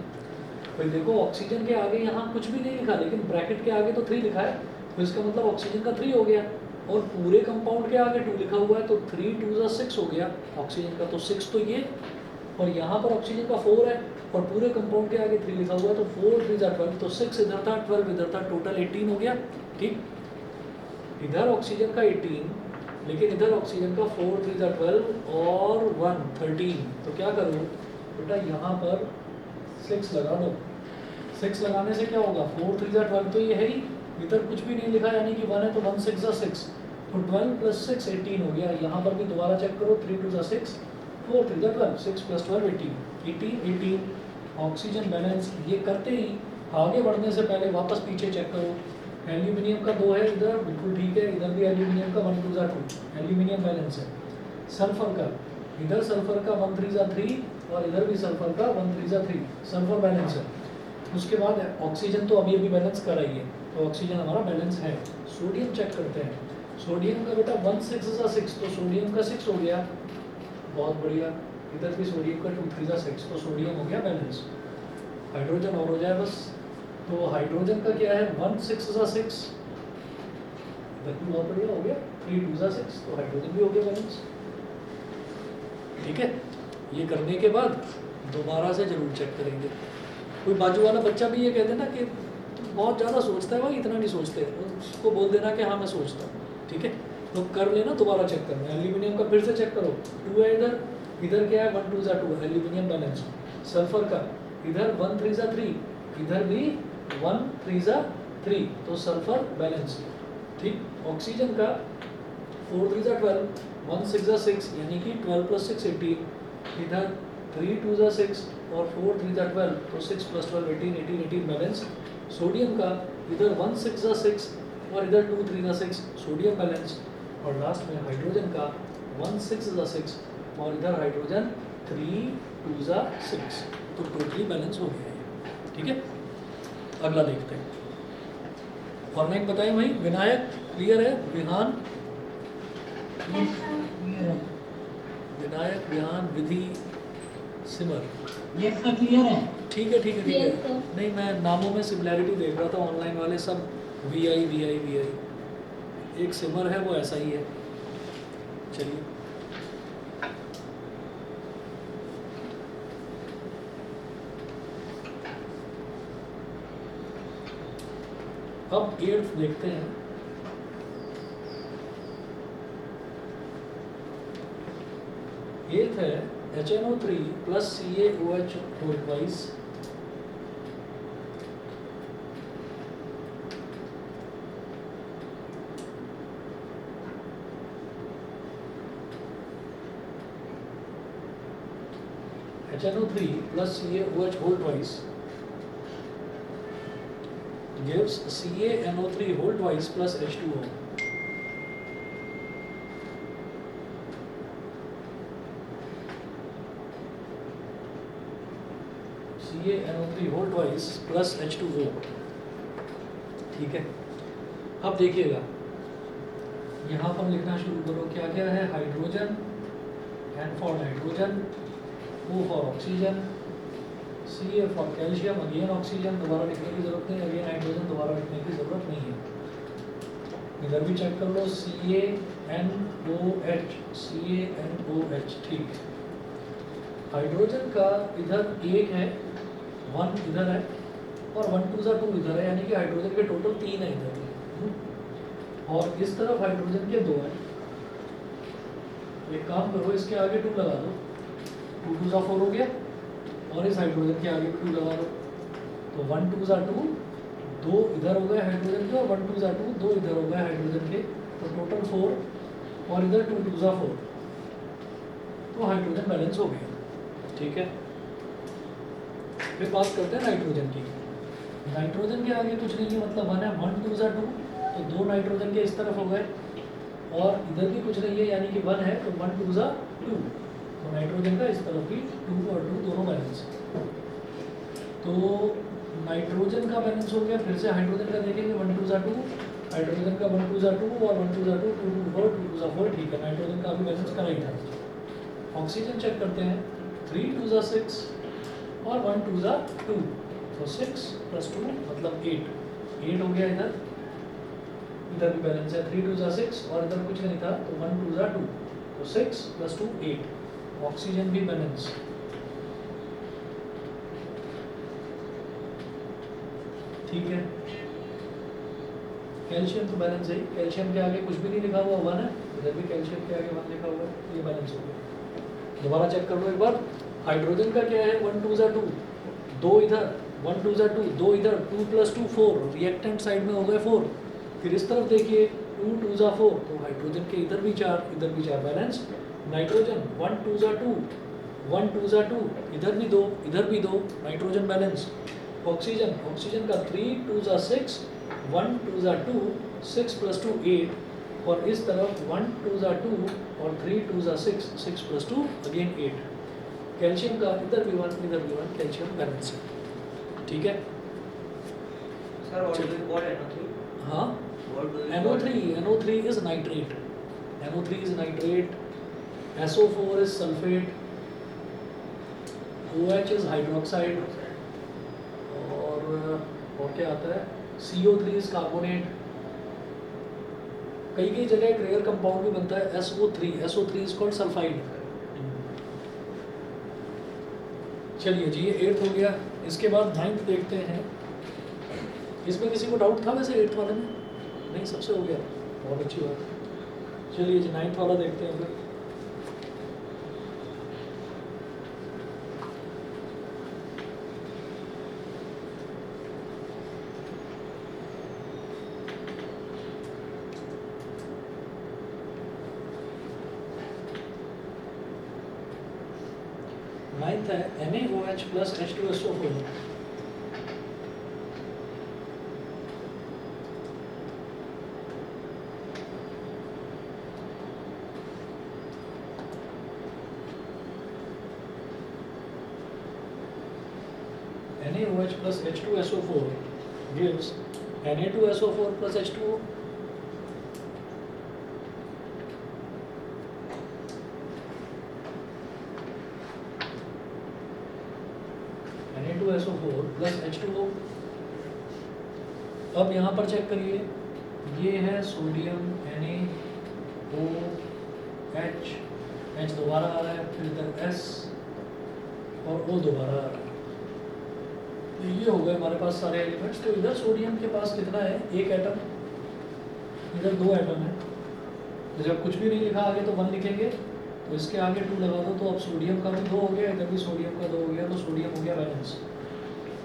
भाई देखो ऑक्सीजन के आगे यहाँ कुछ भी नहीं लिखा, लेकिन ब्रैकेट के आगे तो 3 लिखा है, तो इसका मतलब ऑक्सीजन का 3 हो गया, और पूरे कंपाउंड के आगे 2 लिखा हुआ है, तो 3 2 ज़ा 6 हो गया ऑक्सीजन का, तो 6 तो ये, और यहाँ पर ऑक्सीजन का 4 है, और पूरे कंपाउंड के आगे 3 लिखा हुआ है, तो 4 3 ज़ा 12, तो 6 इधर था, 12 इधर था, टोटल 18 हो गया। ठीक, इधर ऑक्सीजन का 18, लेकिन इधर ऑक्सीजन का 4 3 ज़ा 12 और 1 13, तो क्या करो बेटा, यहाँ पर 6 लगा दो। 6 लगाने से क्या होगा, 4 3 ज़ा 12 तो ये है ही, इधर कुछ भी नहीं लिखा, यानी कि 1 है, तो 1 6 ज़ा 6, तो 12 + 6 18 हो गया। यहाँ पर भी दोबारा चेक करो, 3 2 ज़ा 6, 4 3 ज़ा 12, 6 + 12 18 ऑक्सीजन बैलेंस। ये करते ही आगे बढ़ने से पहले वापस पीछे चेक करो, एल्यूमिनियम का 2 है इधर, बिल्कुल ठीक है, इधर भी एल्यूमिनियम का 1 2 ज़ा 2, एल्यूमिनियम बैलेंस है। सल्फर का, इधर सल्फर का 1 3 ज़ा 3, और इधर भी सल्फर का 1 3 ज़ा 3, सल्फर बैलेंस है। उसके बाद ऑक्सीजन तो अभी बैलेंस कर रही है, तो ऑक्सीजन हमारा बैलेंस है। सोडियम चेक करते हैं, सोडियम का बेटा 1 6 ज़ा 6, तो सोडियम का 6 हो गया, बहुत बढ़िया। इधर भी सोडियम का 2 3 ज़ा 6, तो सोडियम हो गया बैलेंस। हाइड्रोजन और हो जाए बस, तो हाइड्रोजन का क्या है, 1 6 ज़ा 6, इधर भी बहुत बढ़िया हो गया, 3 2 ज़ा 6, तो हाइड्रोजन भी हो गया बैलेंस। ठीक है, ये करने के बाद दोबारा से जरूर चेक करेंगे। कोई बाजू वाला बच्चा भी ये कह देना कि बहुत ज़्यादा सोचता है भाई, इतना नहीं सोचते, उसको बोल देना कि हाँ मैं सोचता हूँ। ठीक है, तो कर लेना, दोबारा चेक करना। एल्यूमिनियम का फिर से चेक करो, 2 है इधर, इधर क्या है 1 2 ज़ा 2, एल्यूमिनियम बैलेंस। सल्फर का इधर 1 3 ज़ा 3, इधर भी 1 3 ज़ा 3, तो सल्फर बैलेंस। ठीक, ऑक्सीजन का 4 3 ज़ा 12, 1 6 ज़ा 6, यानी कि 12 + 6 18, इधर 3 2 ज़ा 6 और 4 3 ज़ा 12, तो 6 + 12 18 बैलेंस। सोडियम का इधर 1 6 ज़ा 6 और इधर 2 3 ज़ा 6, सोडियम बैलेंस। और लास्ट में हाइड्रोजन का 1 6 ज़ा 6 और इधर हाइड्रोजन 3 2 ज़ा 6, तो टोटली बैलेंस हो गया है। ठीक है, अगला देखते हैं। फॉर्मेट बताएं भाई, विनायक क्लियर है, विहान, Yes, sir. क्लियर है। विनायक, विहान, विधि, सिमर। यस सर, क्लियर है। ठीक है ठीक है ठीक Yes, है। sir. नहीं, मैं नामों में सिमिलैरिटी देख रहा था, ऑनलाइन वाले सब VI VI VI, एक सिमर है वो ऐसा ही है। चलिए, अब 8th देखते हैं। एथ है HNO3 + CaOH whole twice, HNO3 + CaOH whole twice gives CaNO3 whole twice plus H2O. CaNO3 whole twice plus H2O. ठीक है, अब देखिएगा यहाँ पर लिखना शुरू करो, क्या क्या है, hydrogen, N for nitrogen, O for oxygen, Ca for calcium, again oxygen, दोबारा लिखने की जरूरत नहीं, अगेन हाइड्रोजन, दोबारा लिखने की जरूरत नहीं है। इधर भी चेक कर लो, CaNOH, CaNOH, ठीक। हाइड्रोजन का इधर 1 है, 1 इधर है, और 1 2 ज़ा 2 इधर है, यानी कि हाइड्रोजन के टोटल 3 है इधर। और इस तरफ हाइड्रोजन के 2 हैं। एक काम करो, इसके आगे 2 लगा दो, 2 2 ज़ा 4 हो गया, और इस हाइड्रोजन के आगे 2 लगा दो, तो 1 2 ज़ा 2, 2 इधर हो गए हाइड्रोजन के, और 1 2 ज़ा 2, 2 इधर हो गए हाइड्रोजन के, तो टोटल 4, और इधर 2 2 ज़ा 4, तो हाइड्रोजन बैलेंस हो गया। ठीक है, फिर बात करते हैं नाइट्रोजन की। नाइट्रोजन के आगे कुछ नहीं है, मतलब 1 है, 1 2 ज़ा 2, तो 2 नाइट्रोजन के इस तरफ हो गए, और इधर भी कुछ नहीं है, यानी कि 1 है, तो 1 2 ज़ा 2, तो नाइट्रोजन का इस तरफ भी 2 और 2 दोनों बैलेंस। तो नाइट्रोजन का बैलेंस हो गया। फिर से हाइड्रोजन का देखेंगे, 1 2 ज़ा 2, हाइड्रोजन का 1 2 ज़ा 2 और 1 2 ज़ा 2, 2 2 4, 2 2 ज़ा 4, ठीक है, नाइट्रोजन का भी बैलेंस करा ही था। ऑक्सीजन चेक करते हैं, 3 2 ज़ा 6 और 1 2 ज़ा 2, तो 6 + 2 मतलब 8 हो गया इधर भी बैलेंस है, 3 2 ज़ा 6 और इधर कुछ नहीं था तो 1 2 ज़ा 2, तो 6 + 2 8, ऑक्सीजन भी बैलेंस। ठीक है, कैल्शियम तो बैलेंस है, कैल्शियम के आगे कुछ भी नहीं लिखा हुआ 1 है, इधर भी कैल्शियम के आगे 1 लिखा हुआ है, ये बैलेंस हो गया। दोबारा चेक कर लो एक बार, हाइड्रोजन का क्या है, 1 2 ज़ा 2, 2 इधर, 1 2 ज़ा 2, 2 इधर, 2 + 2 4, रिएक्टेंट साइड में हो गए 4, फिर इस तरफ देखिए 2 2 ज़ा 4, तो हाइड्रोजन के इधर भी 4 बैलेंस। नाइट्रोजन 1 2 ज़ा 2, 1 2 ज़ा 2, इधर भी 2, इधर भी 2, नाइट्रोजन बैलेंस। ऑक्सीजन का 3 2 ज़ा 6, 1 2 ज़ा 2, 6 + 2 8, और इस तरफ 1 2 ज़ा 2 और 3 2 ज़ा 6, 6 + 2 अगेन 8। कैल्शियम का इधर भी 1 इधर भी 1, कैल्शियम बैलेंस है। ठीक है Sir, what do you call NO3? हाँ, What do you call NO3 is nitrate, NO3 is nitrate, SO4 is sulfate, OH is hydroxide, और क्या आता है, CO3 is carbonate। कई जगह एक रेयर कंपाउंड भी बनता है SO3 is called sulfide। चलिए जी, ये 8th हो गया, इसके बाद 9th देखते हैं। इसमें किसी को डाउट था वैसे 8th वाले में? नहीं, सबसे हो गया, बहुत अच्छी बात। चलिए जी 9th वाला देखते हैं फिर। नाइन्थ है NaOH + H2SO4। NaOH + H2SO4 gives Na2SO4 + H2O। Na2SO4 + H2O। अब यहाँ पर चेक करिए, ये है सोडियम NaOH, H दोबारा आ रहा है, फिर इधर S और O दोबारा आ रहा है। ये हो गए हमारे पास सारे एलिमेंट्स। तो इधर सोडियम के पास कितना है, एक एटम, इधर 2 एटम है। तो जब कुछ भी नहीं लिखा आगे तो 1 लिखेंगे, तो इसके आगे 2 लगा दो, तो अब सोडियम का भी 2 हो गया, इधर भी सोडियम का 2 हो गया, तो सोडियम हो गया बैलेंस।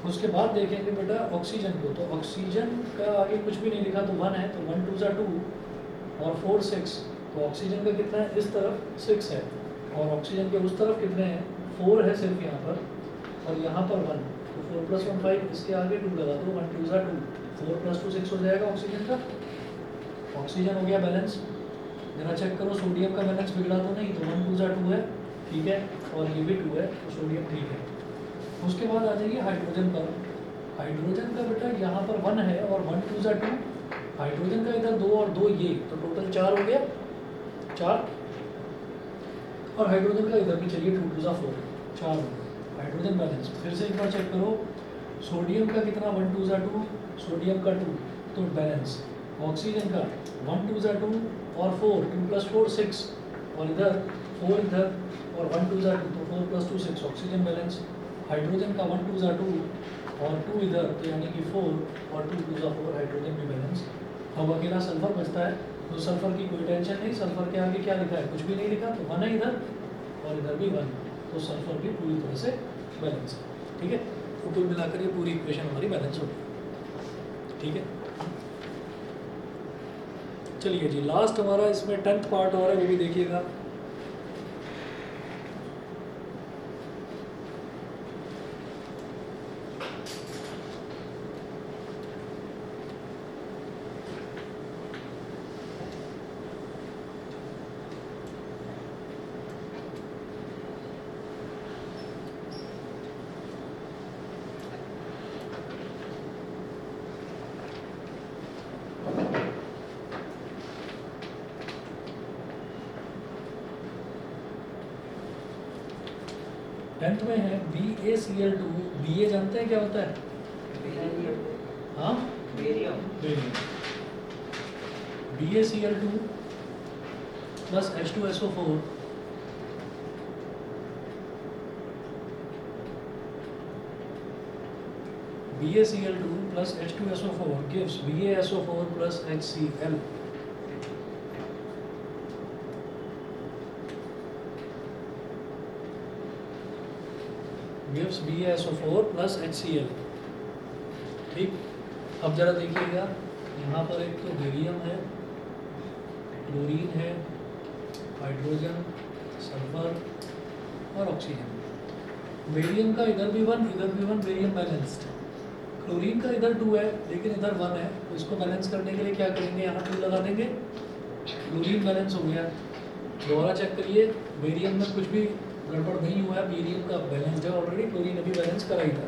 उसके बाद देखेंगे बेटा ऑक्सीजन को, तो ऑक्सीजन का आगे कुछ भी नहीं लिखा तो 1 है, तो 1 2 ज़ा 2 और 4 6, तो ऑक्सीजन का कितना है, इस तरफ 6 है और ऑक्सीजन के उस तरफ कितने हैं, 4 है सिर्फ यहाँ पर, और यहाँ पर 1, तो 4 + 1 5, इसके आगे 2 लगा दो, 1 2 ज़ा 2, 4 + 2 6 हो जाएगा ऑक्सीजन का। ऑक्सीजन हो गया बैलेंस। जरा चेक करो सोडियम का बैलेंस बिगड़ा तो नहीं, तो 1 2 ज़ा 2 है, ठीक है, और ये भी 2 है, तो सोडियम ठीक है। उसके बाद आ जाइए हाइड्रोजन पर। हाइड्रोजन का बेटा यहाँ पर 1 है और 1 2 ज़ा 2, हाइड्रोजन का इधर 2 और 2 ये, तो टोटल 4 हो गया, 4, और हाइड्रोजन का इधर भी चलिए 2 2 ज़ा 4, 4 हो गया हाइड्रोजन बैलेंस। फिर से एक बार चेक करो, सोडियम का कितना, 1 2 ज़ा 2, सोडियम का 2, तो बैलेंस। ऑक्सीजन का 1 2 ज़ा 2 और 4, 2 + 4 6, और इधर 4 इधर और 1 2 ज़ा 2, तो 4 + 2 6, ऑक्सीजन बैलेंस। हाइड्रोजन का 1 2 ज़ा 2 और 2 इधर, तो यानी कि 4 और 2 2 ज़ा 4, हाइड्रोजन भी बैलेंस। अब अकेला सल्फर बचता है, तो सल्फर की कोई टेंशन नहीं, सल्फर के आगे क्या लिखा है, कुछ भी नहीं लिखा, तो 1 है इधर और इधर भी 1, तो सल्फर भी पूरी तरह से बैलेंस है। ठीक है, तो कुल मिलाकर ये पूरी इक्वेशन हमारी बैलेंस होगी। ठीक है, चलिए जी लास्ट हमारा इसमें 10th पार्ट और है, वो भी देखिएगा। 10th में है BaCl2, Ba जानते हैं क्या होता है? हाँ, barium barium. BaCl2 plus H2SO4 BaCl2 plus H2SO4 gives BaSO4 plus HCl. Gives BaSO4 plus HCl. ठीक, अब जरा देखिएगा, यहाँ पर एक तो बेरियम है, क्लोरीन है, हाइड्रोजन, सल्फर और ऑक्सीजन। बेरियम का इधर भी 1, इधर भी 1, बेरियम बैलेंस्ड। क्लोरीन का इधर 2 है लेकिन इधर 1 है, तो इसको बैलेंस करने के लिए क्या करेंगे, यहाँ 2 लगा देंगे, क्लोरीन बैलेंस हो गया। दोबारा चेक करिए, बेरियम में कुछ भी गड़बड़ नहीं हुआ है, बेरियम का बैलेंस है ऑलरेडी, क्लोरीन अभी बैलेंस करा ही था।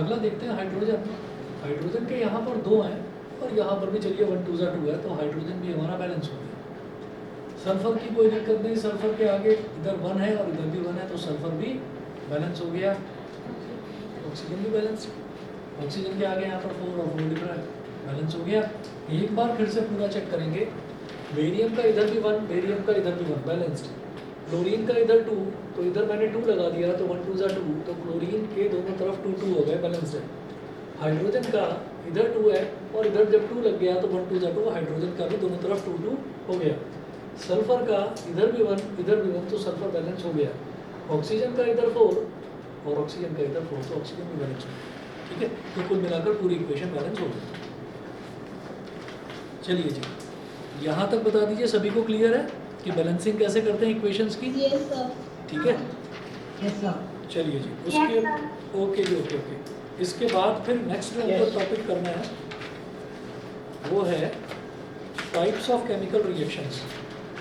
अगला देखते हैं हाइड्रोजन। हाइड्रोजन के यहाँ पर 2 हैं और यहाँ पर भी चलिए 1 2 2 है, तो हाइड्रोजन भी हमारा बैलेंस हो गया। सल्फर की कोई दिक्कत नहीं, सल्फर के आगे इधर 1 है और इधर भी 1 है, तो सल्फर भी बैलेंस हो गया। ऑक्सीजन भी बैलेंस, ऑक्सीजन के आगे यहाँ पर 4 और 4 लिख रहा है, बैलेंस हो गया। एक बार फिर से पूरा चेक करेंगे, बेरियम का इधर भी 1, बेरियम का इधर भी 1, बैलेंस्ड। क्लोरीन का इधर 2, तो इधर मैंने 2 लगा दिया, तो 1 2 2, तो क्लोरीन के दोनों तरफ 2 2 हो गए, बैलेंस्ड है। हाइड्रोजन का इधर 2 है और इधर जब 2 लग गया तो 1 2 2, हाइड्रोजन का भी दोनों तरफ 2 2 हो गया। सल्फर का इधर भी 1, इधर भी 1, तो सल्फर बैलेंस हो गया। ऑक्सीजन का इधर 4 और ऑक्सीजन का इधर 4, तो ऑक्सीजन भी बैलेंस हो गया। ठीक है, तो कुल मिलाकर पूरी इक्वेशन बैलेंस हो गई। चलिए जी, यहाँ तक बता दीजिए, सभी को क्लियर है कि बैलेंसिंग कैसे करते हैं इक्वेशंस की? Yes, sir. ठीक है, Yes, sir. चलिए जी, Yes, उसके sir. ओके जी, ओके ओके। इसके बाद फिर नेक्स्ट जो ऊपर टॉपिक करना है वो है टाइप्स ऑफ केमिकल रिएक्शंस।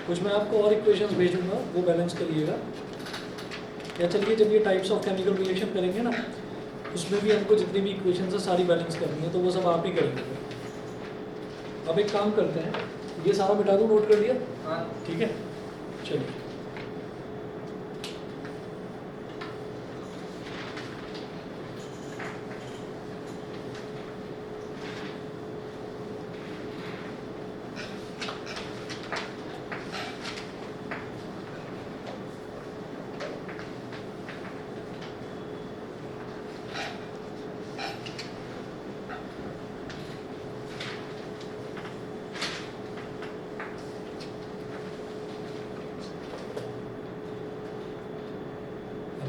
कुछ मैं आपको और इक्वेशंस भेजूंगा, वो बैलेंस करिएगा। या चलिए जब ये टाइप्स ऑफ केमिकल रिएक्शन करेंगे ना, उसमें भी हमको जितनी भी इक्वेशंस है सारी बैलेंस करनी है, तो वो सब आप ही करेंगे। अब एक काम करते हैं, ये सारा मिटा दूँ, नोट कर लिया? हाँ ठीक है, चलिए।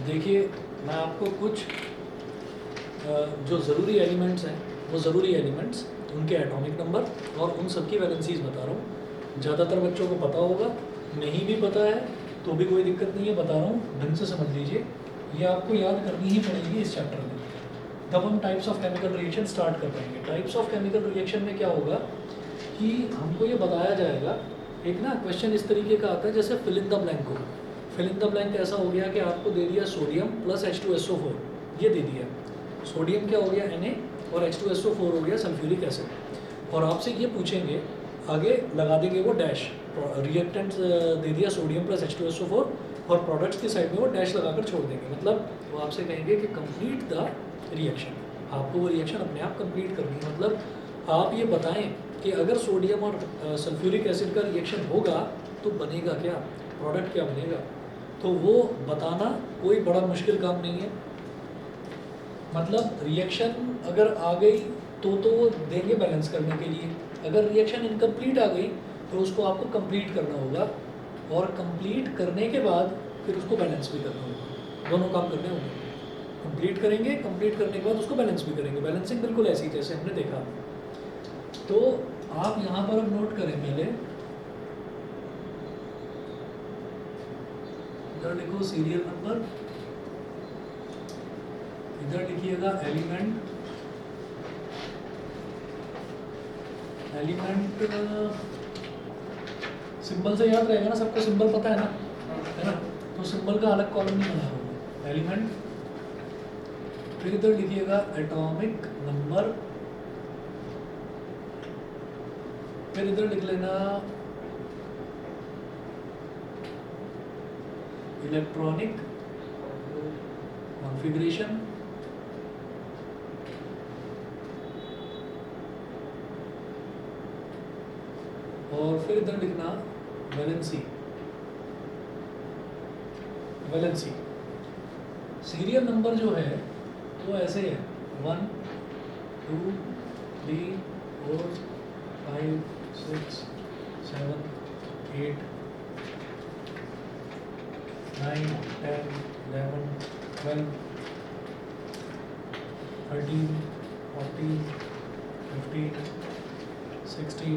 देखिए, मैं आपको कुछ जो ज़रूरी एलिमेंट्स हैं, वो ज़रूरी एलिमेंट्स, उनके एटॉमिक नंबर और उन सब की वैलेंसीज बता रहा हूँ। ज़्यादातर बच्चों को पता होगा, नहीं भी पता है तो भी कोई दिक्कत नहीं है, बता रहा हूँ, ढंग से समझ लीजिए। ये आपको याद करनी ही पड़ेगी इस चैप्टर में। तब हम types of chemical reaction start कर पाएंगे। टाइप्स ऑफ केमिकल रिएक्शन में क्या होगा कि हमको ये बताया जाएगा, एक ना क्वेश्चन इस तरीके का आता है जैसे फिल इन द ब्लैंक हो। फिल इन द ब्लैंक ऐसा हो गया कि आपको दे दिया सोडियम प्लस H2SO4, ये दे दिया। सोडियम क्या हो गया Na और H2SO4 हो गया सल्फ्यूरिक एसिड। और आपसे ये पूछेंगे, आगे लगा देंगे वो डैश, रिएक्टेंट दे दिया सोडियम प्लस H2SO4 और प्रोडक्ट्स की साइड में वो डैश लगाकर छोड़ देंगे। मतलब वो आपसे कहेंगे कि कंप्लीट द रिएक्शन, आपको वो रिएक्शन अपने आप कंप्लीट करनी है। मतलब आप ये बताएं कि अगर सोडियम और सल्फ्यूरिक एसिड का रिएक्शन होगा तो बनेगा क्या, प्रोडक्ट क्या बनेगा। तो वो बताना कोई बड़ा मुश्किल काम नहीं है। मतलब रिएक्शन अगर आ गई तो वो देंगे बैलेंस करने के लिए। अगर रिएक्शन इनकम्प्लीट आ गई तो उसको आपको कंप्लीट करना होगा, और कंप्लीट करने के बाद फिर उसको बैलेंस भी करना होगा। दोनों काम करने होंगे, कंप्लीट करेंगे, कंप्लीट करने के बाद उसको बैलेंस भी करेंगे। बैलेंसिंग बिल्कुल ऐसी जैसे हमने देखा। तो आप यहाँ पर अब नोट करें, पहले इधर लिखो सीरियल नंबर, इधर लिखिएगा एलिमेंट, एलिमेंट सिंबल से याद रहेगा ना सबको, सिंबल पता है ना? तो सिंबल का अलग कॉलम नहीं बना होगा, एलिमेंट। फिर इधर लिखिएगा एटॉमिक नंबर, फिर इधर लिख लेना इलेक्ट्रॉनिक कॉन्फ़िगरेशन, और फिर इधर लिखना वैलेंसी। वैलेंसी सीरियल नंबर जो है वो ऐसे है 1 2 3 4 5 6 7 8 9 10 11 12 13 14 15 16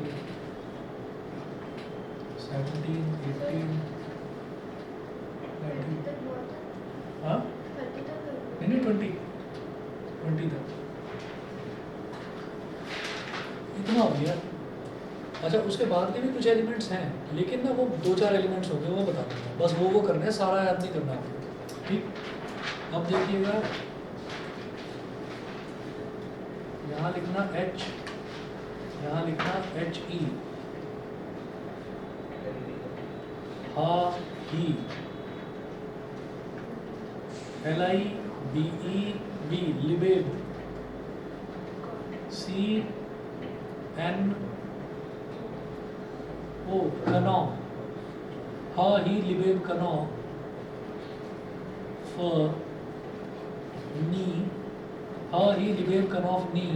17 18 19 हाँ नहीं 20 तक इतना हो गया। अच्छा उसके बाद के भी कुछ एलिमेंट्स हैं लेकिन ना वो 2-4 एलिमेंट्स होंगे वो बता दूंगा, बस वो करने हैं, सारा याद नहीं करना आपको। ठीक अब देखिएगा यहाँ लिखना H, यहाँ लिखना HE, हा ही, LIBEB लिबेब, CNO कनौ, हा ही लिबेब कनौ, फ नी, हा ही लिबेब कनौफ नी,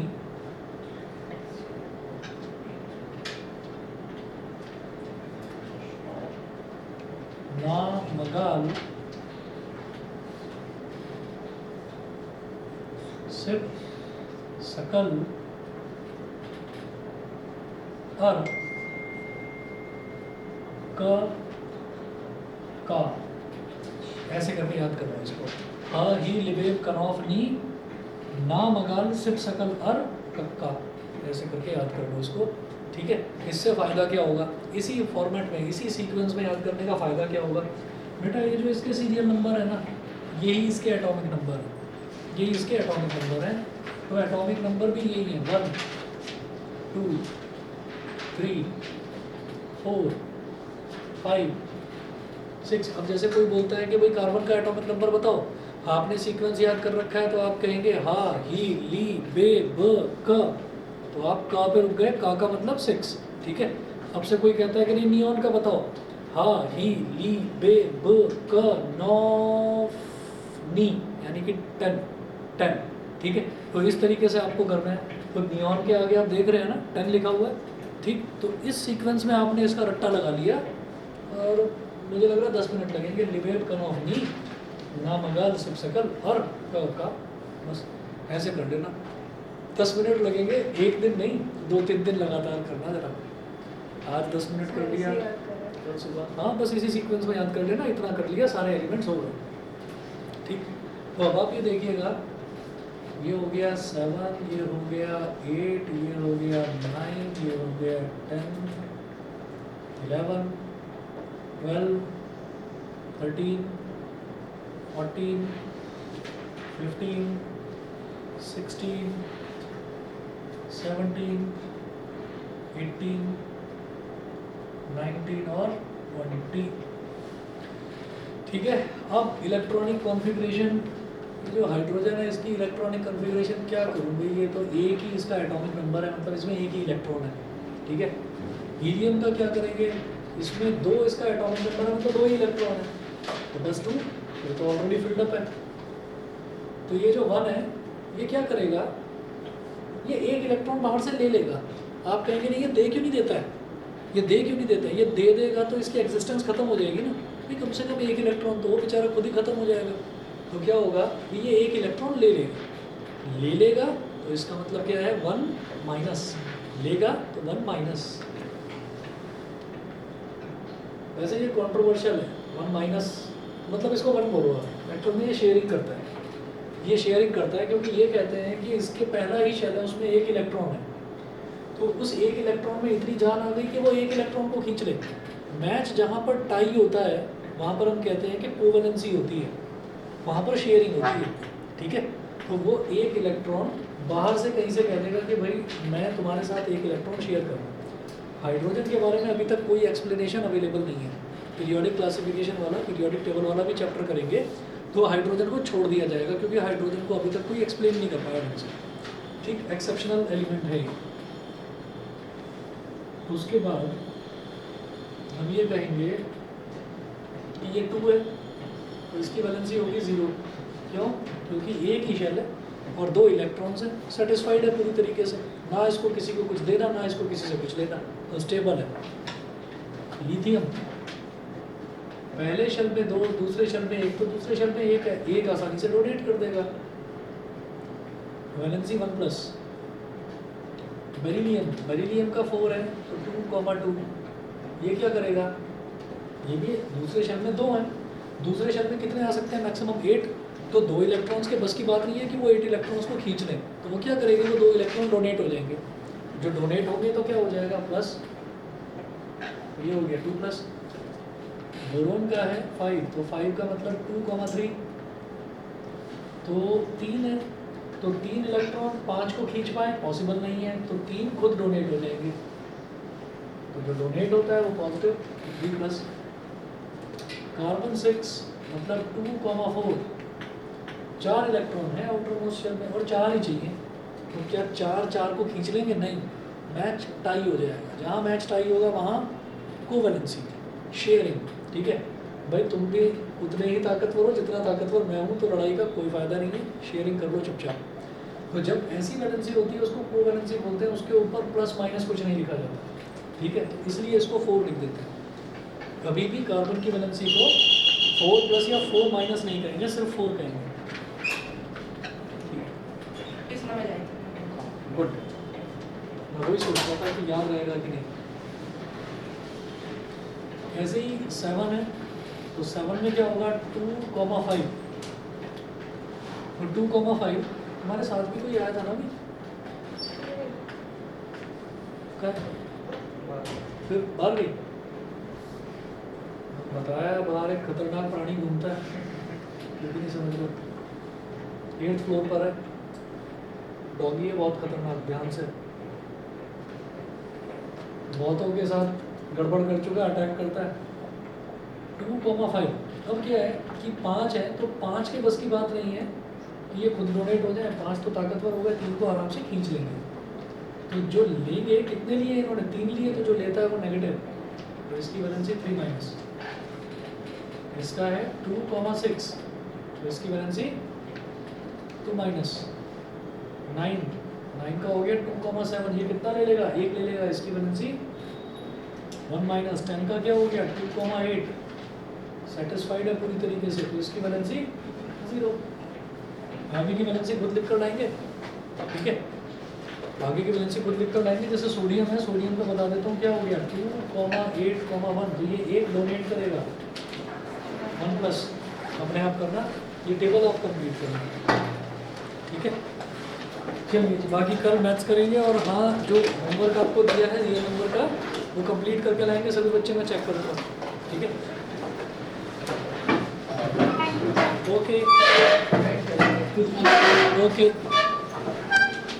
ना मगाल सिप सकल अर का ऐसे करके याद करना है इसको। हा ही लिबेब कनौफ नी, ना मगाल सिप सकल अर कक्का, ऐसे करके याद करना इसको। ठीक है, इससे फ़ायदा क्या होगा, इसी फॉर्मेट में इसी सीक्वेंस में याद करने का फ़ायदा क्या होगा बेटा, ये जो इसके सीरियल नंबर है ना यही इसके एटॉमिक नंबर है, यही इसके एटॉमिक नंबर है। तो एटॉमिक नंबर भी यही है 1 2 3 4 5 6। अब जैसे कोई बोलता है कि भाई कार्बन का एटॉमिक नंबर बताओ, आपने सीक्वेंस याद कर रखा है तो आप कहेंगे हा ही ली बे ब क, तो आप का पे रुक गए, का मतलब 6। ठीक है, अब से कोई कहता है कि नहीं नियॉन का बताओ, हा ही ली बे ब क नौ नी, यानी कि 10। ठीक है, तो इस तरीके से आपको करना है। तो नियॉन के आगे आप देख रहे हैं ना 10 लिखा हुआ है। ठीक, तो इस सीक्वेंस में आपने इसका रट्टा लगा लिया और मुझे लग रहा है 10 मिनट लगेंगे। लिबेब कनौफ नी, ना मगाल सिप सकल और का, बस ऐसे कर देना। 10 मिनट लगेंगे, एक दिन नहीं 2-3 दिन लगातार करना जरा। आज 10 मिनट कर लिया, कल सुबह, हाँ बस इसी सीक्वेंस में याद कर लेना, इतना कर लिया, सारे एलिमेंट्स हो गए। ठीक, तो अब आप ये देखिएगा, ये हो गया 7, ये हो गया 8, ये हो गया 9, ये हो गया 10, 11, 12, 13, 14, 15, 16, 17, 18, 19 और 20। ठीक है, अब इलेक्ट्रॉनिक कॉन्फ़िगरेशन, जो हाइड्रोजन है इसकी इलेक्ट्रॉनिक कॉन्फ़िगरेशन क्या करूँगी, ये तो एक ही इसका एटॉमिक नंबर है, मतलब इसमें एक ही इलेक्ट्रॉन है। ठीक है, हीलियम का क्या करेंगे, इसमें 2 इसका एटॉमिक नंबर है, मतलब 2 ही इलेक्ट्रॉन है, तो बस 2, ये तो ऑलरेडी फिल्ड अप है। तो ये जो 1 है ये क्या करेगा, ये एक इलेक्ट्रॉन बाहर से ले लेगा। आप कहेंगे नहीं ये दे क्यों नहीं देता है, ये दे क्यों नहीं देता है, ये दे देगा तो इसकी एग्जिस्टेंस खत्म हो जाएगी ना, भाई कम से कम एक इलेक्ट्रॉन, तो वो बेचारा खुद ही खत्म हो जाएगा। तो क्या होगा कि ये एक इलेक्ट्रॉन ले लेगा, तो इसका मतलब क्या है 1 माइनस, लेगा तो 1 माइनस। वैसे ये कंट्रोवर्शियल है, 1 माइनस मतलब इसको 1 बोलो, एक्चुअल में ये शेयरिंग करता है, ये शेयरिंग करता है क्योंकि ये कहते हैं कि इसके पहला ही शेल है, उसमें एक इलेक्ट्रॉन है, तो उस एक इलेक्ट्रॉन में इतनी जान आ गई कि वो एक इलेक्ट्रॉन को खींच ले। मैच जहाँ पर टाई होता है वहाँ पर हम कहते हैं कि कोवेलेंसी होती है, वहाँ पर शेयरिंग होती है। ठीक है, तो वो एक इलेक्ट्रॉन बाहर से कहीं से कह देगा कि भाई मैं तुम्हारे साथ एक इलेक्ट्रॉन शेयर करूँ। हाइड्रोजन के बारे में अभी तक कोई एक्सप्लेनेशन अवेलेबल नहीं है, पीरियोडिक क्लासिफिकेशन वाला, पीरियोडिक टेबल वाला भी चैप्टर करेंगे, तो हाइड्रोजन को छोड़ दिया जाएगा क्योंकि हाइड्रोजन को अभी तक कोई एक्सप्लेन नहीं कर पाया ढंग से। ठीक, एक्सेप्शनल एलिमेंट है ये। उसके बाद हम ये कहेंगे कि ये 2 है तो इसकी वैलेंसी होगी 0। क्यों? क्योंकि एक ही शेल है और 2 इलेक्ट्रॉन्स हैं, सेटिस्फाइड है पूरी तरीके से, ना इसको किसी को कुछ देना ना इसको किसी से कुछ लेना, तो स्टेबल है। लिथियम पहले शेल में 2, दूसरे शेल में 1, तो दूसरे शेल में 1 है, 1 आसानी से डोनेट कर देगा, वैलेंसी 1+। बेरिलियम का 4 है तो 2,2, ये क्या करेगा? ये भी दूसरे शेल में 2 है, दूसरे शेल में कितने आ सकते हैं? मैक्सिमम 8, तो 2 इलेक्ट्रॉन्स के बस की बात नहीं है कि वो 8 इलेक्ट्रॉन्स को खींच लें, तो वो क्या करेंगे? वो 2 इलेक्ट्रॉन डोनेट हो जाएंगे, जो डोनेट होंगे तो क्या हो जाएगा? प्लस, ये हो गया 2+। बोरोन का है 5, तो 5 का मतलब 2,3, तो 3 है, तो 3 इलेक्ट्रॉन 5 को खींच पाए, पॉसिबल नहीं है, तो 3 खुद डोनेट हो जाएंगे, तो जो डोनेट होता है वो पॉजिटिव 3+। कार्बन 6 मतलब 2,4, 4 इलेक्ट्रॉन है आउटर मोस्ट शेल में और 4 ही चाहिए, तो क्या 4 को खींच लेंगे? नहीं, मैच टाई हो जाएगा, जहाँ मैच टाई होगा वहाँ कोवैलेंसी, शेयरिंग। ठीक है भाई, तुम भी उतने ही ताकतवर हो जितना ताकतवर मैं हूँ, तो लड़ाई का कोई फ़ायदा नहीं है, शेयरिंग कर लो चुपचाप। तो जब ऐसी वैलेंसी होती है उसको कोवैलेंसी बोलते हैं, उसके ऊपर प्लस माइनस कुछ नहीं लिखा जाता। ठीक है, तो इसलिए इसको 4 लिख देते हैं। कभी भी कार्बन की वैलेंसी को 4+ या 4- नहीं कहेंगे, सिर्फ 4 कहेंगे। इसमें में जाएगा। गुड, मैं वही सोच रहा था कि याद रहेगा कि नहीं। ऐसे ही 7 है, तो 7 में क्या होगा? 2,5, और 2,5 हमारे साथ भी कोई आया था ना अभी? क्या? फिर बाहर गई, बताया बाहर एक खतरनाक प्राणी घूमता है, लेकिन नहीं समझ लो। 8th फ्लोर पर है, डॉगी है बहुत खतरनाक, ध्यान से, बहुतों के साथ गड़बड़ कर चुका, अटैक करता है। 2,5, अब क्या है कि 5 है, तो 5 के बस की बात नहीं है कि ये खुद डोनेट हो जाए, 5 तो ताकतवर हो गए, 3 को आराम से खींच लेंगे। तो जो लेंगे, कितने लिए इन्होंने? 3 लिए, तो जो लेता है वो नेगेटिव, तो इसकी वैलेंसी 3-। इसका है 2,6, तो इसकी वैलेंसी 2-। 9 का हो गया 2,7, ये कितना ले लेगा? 1 ले लेगा, इसकी वैलेंसी 1-। 10 का क्या हो गया? 2,8, सेटिस्फाइड है पूरी तरीके से, तो इसकी वैलेंसी 0। आगे की वैलेंसी खुद लिख कर लाएंगे। ठीक है, आगे की वैलेंसी खुद लिख कर लाएंगे। जैसे सोडियम है, सोडियम को बता देता हूँ क्या हो गया? 2,8,1, तो ये 1 डोनेट करेगा, 1+, अपने आप करना, ये टेबल ऑफ कंप्लीट करना। ठीक है, चलिए, तो बाकी कल मैथ्स करेंगे। और हाँ, जो होमवर्क आपको दिया है रियल नंबर का, वो कंप्लीट करके लाएंगे सभी बच्चे, मैं चेक करूँगा। ठीक है, ओके ओके।